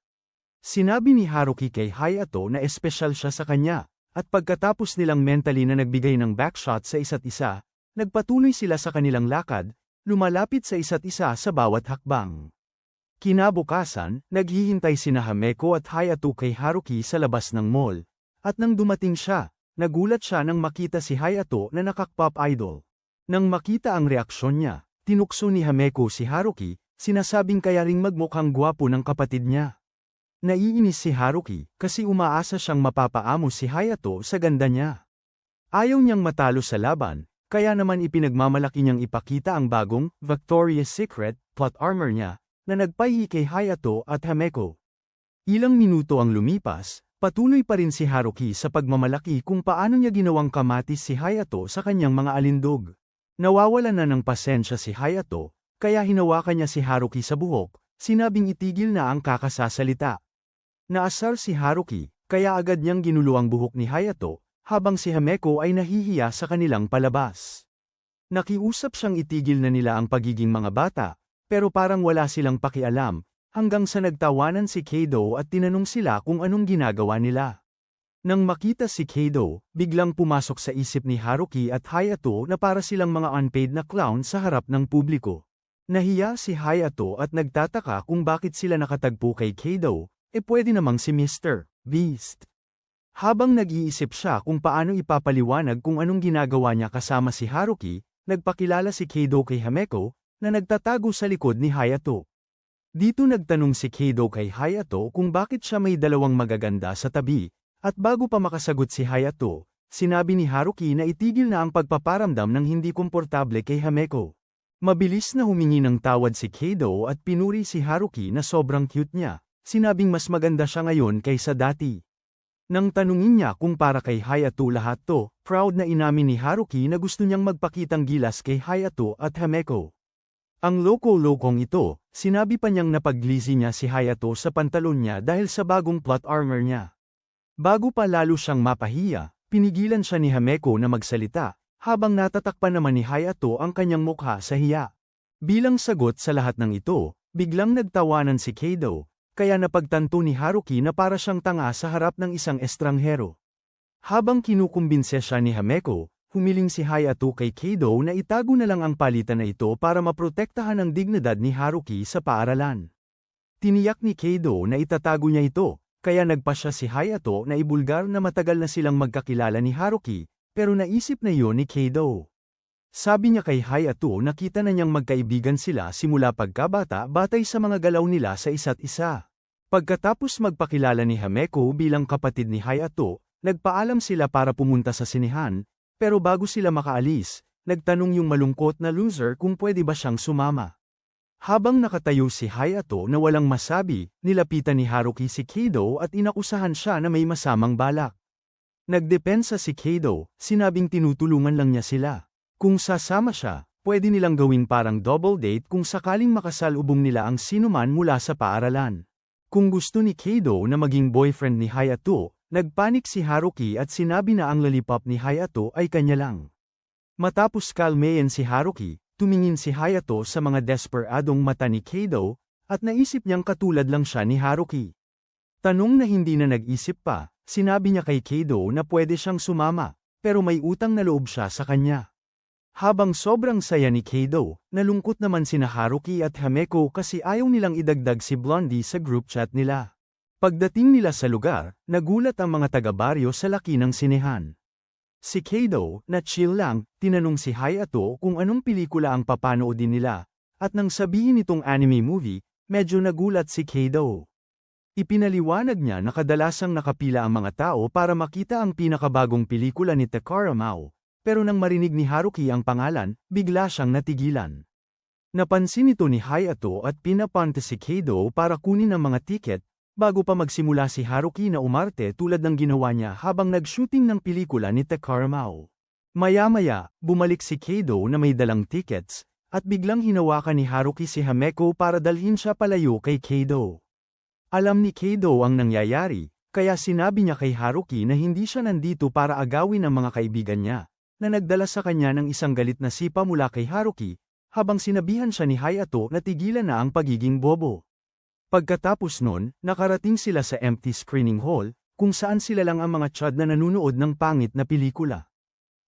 Sinabi ni Haruki kay Hayato na espesyal siya sa kanya, at pagkatapos nilang mentally na nagbigay ng backshot sa isa't isa, nagpatuloy sila sa kanilang lakad, lumalapit sa isa't isa sa bawat hakbang. Kinabukasan, naghihintay sina Hameko at Hayato kay Haruki sa labas ng mall, at nang dumating siya, nagulat siya nang makita si Hayato na nakak-pop idol. Nang makita ang reaksyon niya, tinukso ni Hameko si Haruki, sinasabing kaya ring magmukhang gwapo ng kapatid niya. Naiinis si Haruki, kasi umaasa siyang mapapaamo si Hayato sa ganda niya. Ayaw niyang matalo sa laban, kaya naman ipinagmamalaki niyang ipakita ang bagong Victoria's Secret plot armor niya, na nagpahi kay Hayato at Hameko. Ilang minuto ang lumipas, patuloy pa rin si Haruki sa pagmamalaki kung paano niya ginawang kamatis si Hayato sa kanyang mga alindog. Nawawalan na ng pasensya si Hayato, kaya hinawakan niya si Haruki sa buhok, sinabing itigil na ang kakasasalita. Naasar si Haruki, kaya agad niyang ginulo ang buhok ni Hayato, habang si Hameko ay nahihiya sa kanilang palabas. Nakiusap siyang itigil na nila ang pagiging mga bata, pero parang wala silang pakialam, hanggang sa nagtawanan si Keido at tinanong sila kung anong ginagawa nila. Nang makita si Keido, biglang pumasok sa isip ni Haruki at Hayato na para silang mga unpaid na clown sa harap ng publiko. Nahiya si Hayato at nagtataka kung bakit sila nakatagpo kay Keido, pwede namang si Mr. Beast. Habang nag-iisip siya kung paano ipapaliwanag kung anong ginagawa niya kasama si Haruki, nagpakilala si Keido kay Hameko, na nagtatago sa likod ni Hayato. Dito nagtanong si Keido kay Hayato kung bakit siya may dalawang magaganda sa tabi, at bago pa makasagot si Hayato, sinabi ni Haruki na itigil na ang pagpaparamdam ng hindi komportable kay Hameko. Mabilis na humingi ng tawad si Keido at pinuri si Haruki na sobrang cute niya, sinabing mas maganda siya ngayon kaysa dati. Nang tanungin niya kung para kay Hayato lahat to, proud na inamin ni Haruki na gusto niyang magpakitang gilas kay Hayato at Hameko. Ang loko-lokong ito, sinabi pa niyang napaglizi niya si Hayato sa pantalon niya dahil sa bagong plot armor niya. Bago pa lalo siyang mapahiya, pinigilan siya ni Hameko na magsalita, habang natatakpan naman ni Hayato ang kanyang mukha sa hiya. Bilang sagot sa lahat ng ito, biglang nagtawanan si Keido, kaya napagtanto ni Haruki na para siyang tanga sa harap ng isang estranghero. Habang kinukumbinse siya ni Hameko, humiling si Hayato kay Keido na itago na lang ang palitan na ito para maprotektahan ang dignidad ni Haruki sa paaralan. Tiniyak ni Keido na itatago niya ito, kaya nagpasya si Hayato na ibulgar na matagal na silang magkakilala ni Haruki, pero naisip na iyon ni Keido. Sabi niya kay Hayato na kita na niyang magkaibigan sila simula pagkabata batay sa mga galaw nila sa isa't isa. Pagkatapos magpakilala ni Hameko bilang kapatid ni Hayato, nagpaalam sila para pumunta sa sinehan, pero bago sila makaalis, nagtanong yung malungkot na loser kung pwede ba siyang sumama. Habang nakatayo si Hayato na walang masabi, nilapitan ni Haruki si Keido at inakusahan siya na may masamang balak. Nagdepensa si Keido, sinabing tinutulungan lang niya sila. Kung sasama siya, pwede nilang gawing parang double date kung sakaling makasalubong nila ang sinuman mula sa paaralan. Kung gusto ni Keido na maging boyfriend ni Hayato, nagpanik si Haruki at sinabi na ang lollipop ni Hayato ay kanya lang. Matapos kalmehin si Haruki, tumingin si Hayato sa mga desperadong mata ni Keido, at naisip niyang katulad lang siya ni Haruki. Tanong na hindi na nag-isip pa, sinabi niya kay Keido na pwede siyang sumama, pero may utang na loob siya sa kanya. Habang sobrang saya ni Keido, nalungkot naman sina Haruki at Hameko kasi ayaw nilang idagdag si Blondie sa group chat nila. Pagdating nila sa lugar, nagulat ang mga taga-baryo sa laki ng sinehan. Si Keido, na chill lang, tinanong si Hayato kung anong pelikula ang papanoodin nila, at nang sabihin itong anime movie, medyo nagulat si Keido. Ipinaliwanag niya na kadalasang nakapila ang mga tao para makita ang pinakabagong pelikula ni Takara Mao. Pero nang marinig ni Haruki ang pangalan, bigla siyang natigilan. Napansin ito ni Hayato at pinapunta si Keido para kunin ang mga tiket, bago pa magsimula si Haruki na umarte tulad ng ginawa niya habang nag-shooting ng pelikula ni Takara Mao. Maya-maya, bumalik si Keido na may dalang tickets, at biglang hinawakan ni Haruki si Hameko para dalhin siya palayo kay Keido. Alam ni Keido ang nangyayari, kaya sinabi niya kay Haruki na hindi siya nandito para agawin ang mga kaibigan niya, na nagdala sa kanya ng isang galit na sipa mula kay Haruki, habang sinabihan siya ni Hayato na tigilan na ang pagiging bobo. Pagkatapos nun, nakarating sila sa empty screening hall, kung saan sila lang ang mga chad na nanunood ng pangit na pelikula.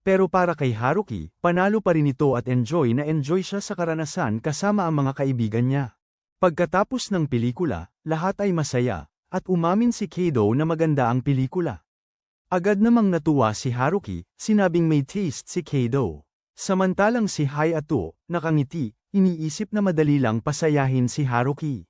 Pero para kay Haruki, panalo pa rin ito at enjoy siya sa karanasan kasama ang mga kaibigan niya. Pagkatapos ng pelikula, lahat ay masaya, at umamin si Keido na maganda ang pelikula. Agad namang natuwa si Haruki, sinabing may taste si Keido. Samantalang si Hayato, nakangiti, iniisip na madali lang pasayahin si Haruki.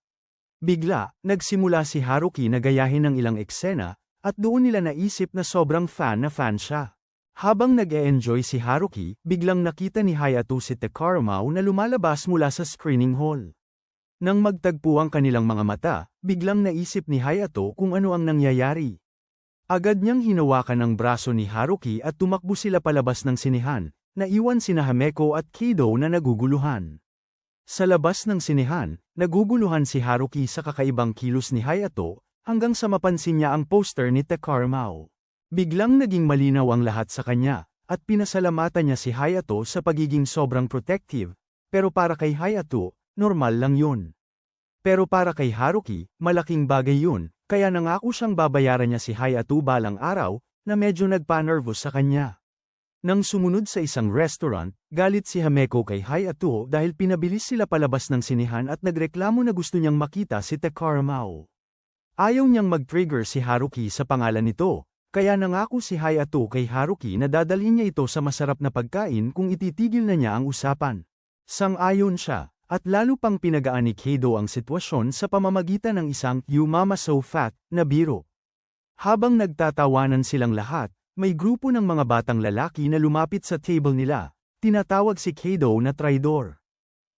Bigla, nagsimula si Haruki na gayahin ng ilang eksena, at doon nila naisip na sobrang fan siya. Habang nag-e-enjoy si Haruki, biglang nakita ni Hayato si Takara Mao na lumalabas mula sa screening hall. Nang magtagpo ang kanilang mga mata, biglang naisip ni Hayato kung ano ang nangyayari. Agad niyang hinawakan ang braso ni Haruki at tumakbo sila palabas ng sinehan, naiwan sina Hameko at Keido na naguguluhan. Sa labas ng sinehan, naguguluhan si Haruki sa kakaibang kilos ni Hayato, hanggang sa mapansin niya ang poster ni Takara Mao. Biglang naging malinaw ang lahat sa kanya, at pinasalamatan niya si Hayato sa pagiging sobrang protective, pero para kay Hayato, normal lang yun. Pero para kay Haruki, malaking bagay yun. Kaya nangako siyang babayaran niya si Hayato balang araw, na medyo nagpa-nervous sa kanya. Nang sumunod sa isang restaurant, galit si Hameko kay Hayato dahil pinabilis sila palabas ng sinehan at nagreklamo na gusto niyang makita si Takara Mao. Ayaw niyang mag-trigger si Haruki sa pangalan nito, kaya nangako si Hayato kay Haruki na dadalhin niya ito sa masarap na pagkain kung ititigil na niya ang usapan. Sang-ayon siya. At lalo pang pinagaan ni Keido ang sitwasyon sa pamamagitan ng isang "You mama so fat" na biro. Habang nagtatawanan silang lahat, may grupo ng mga batang lalaki na lumapit sa table nila, tinatawag si Keido na traidor.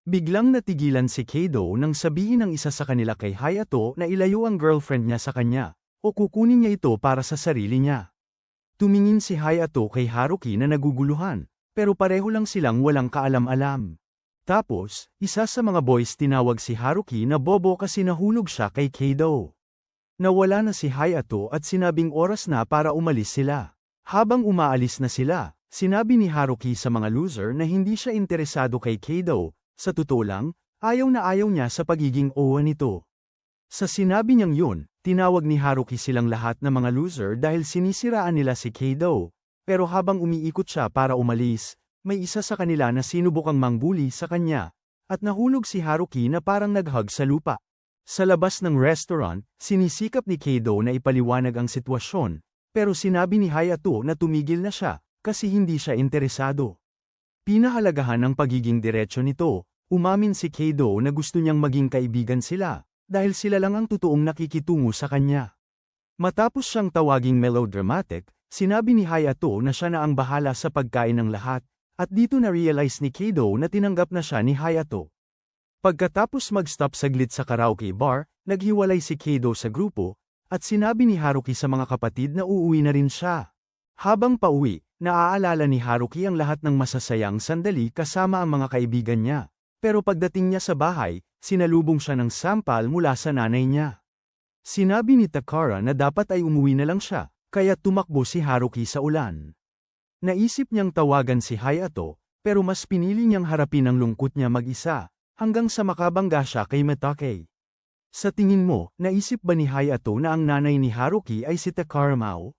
Biglang natigilan si Keido nang sabihin ng isa sa kanila kay Hayato na ilayo ang girlfriend niya sa kanya, o kukunin niya ito para sa sarili niya. Tumingin si Hayato kay Haruki na naguguluhan, pero pareho lang silang walang kaalam-alam. Tapos, isa sa mga boys tinawag si Haruki na bobo kasi nahulog siya kay Keido. Nawala na si Hayato at sinabing oras na para umalis sila. Habang umaalis na sila, sinabi ni Haruki sa mga loser na hindi siya interesado kay Keido. Sa totoo lang, ayaw na ayaw niya sa pagiging owa nito. Sa sinabi niyang yun, tinawag ni Haruki silang lahat na mga loser dahil sinisiraan nila si Keido. Pero habang umiikot siya para umalis, may isa sa kanila na sinubukang mangbuli sa kanya, at nahulog si Haruki na parang naghug sa lupa. Sa labas ng restaurant, sinisikap ni Keido na ipaliwanag ang sitwasyon, pero sinabi ni Hayato na tumigil na siya, kasi hindi siya interesado. Pinahalagahan ng pagiging diretsyo nito, umamin si Keido na gusto niyang maging kaibigan sila, dahil sila lang ang totoong nakikitungo sa kanya. Matapos siyang tawaging melodramatic, sinabi ni Hayato na siya na ang bahala sa pagkain ng lahat, at dito na-realize ni Keido na tinanggap na siya ni Hayato. Pagkatapos mag-stop saglit sa karaoke bar, naghiwalay si Keido sa grupo, at sinabi ni Haruki sa mga kapatid na uuwi na rin siya. Habang pauwi, naaalala ni Haruki ang lahat ng masasayang sandali kasama ang mga kaibigan niya. Pero pagdating niya sa bahay, sinalubong siya ng sampal mula sa nanay niya. Sinabi ni Takara na dapat ay umuwi na lang siya, kaya tumakbo si Haruki sa ulan. Naisip niyang tawagan si Hayato, pero mas pinili niyang harapin ang lungkot niya mag-isa, hanggang sa makabangga siya kay Mitake. Sa tingin mo, naisip ba ni Hayato na ang nanay ni Haruki ay si Takara Mao?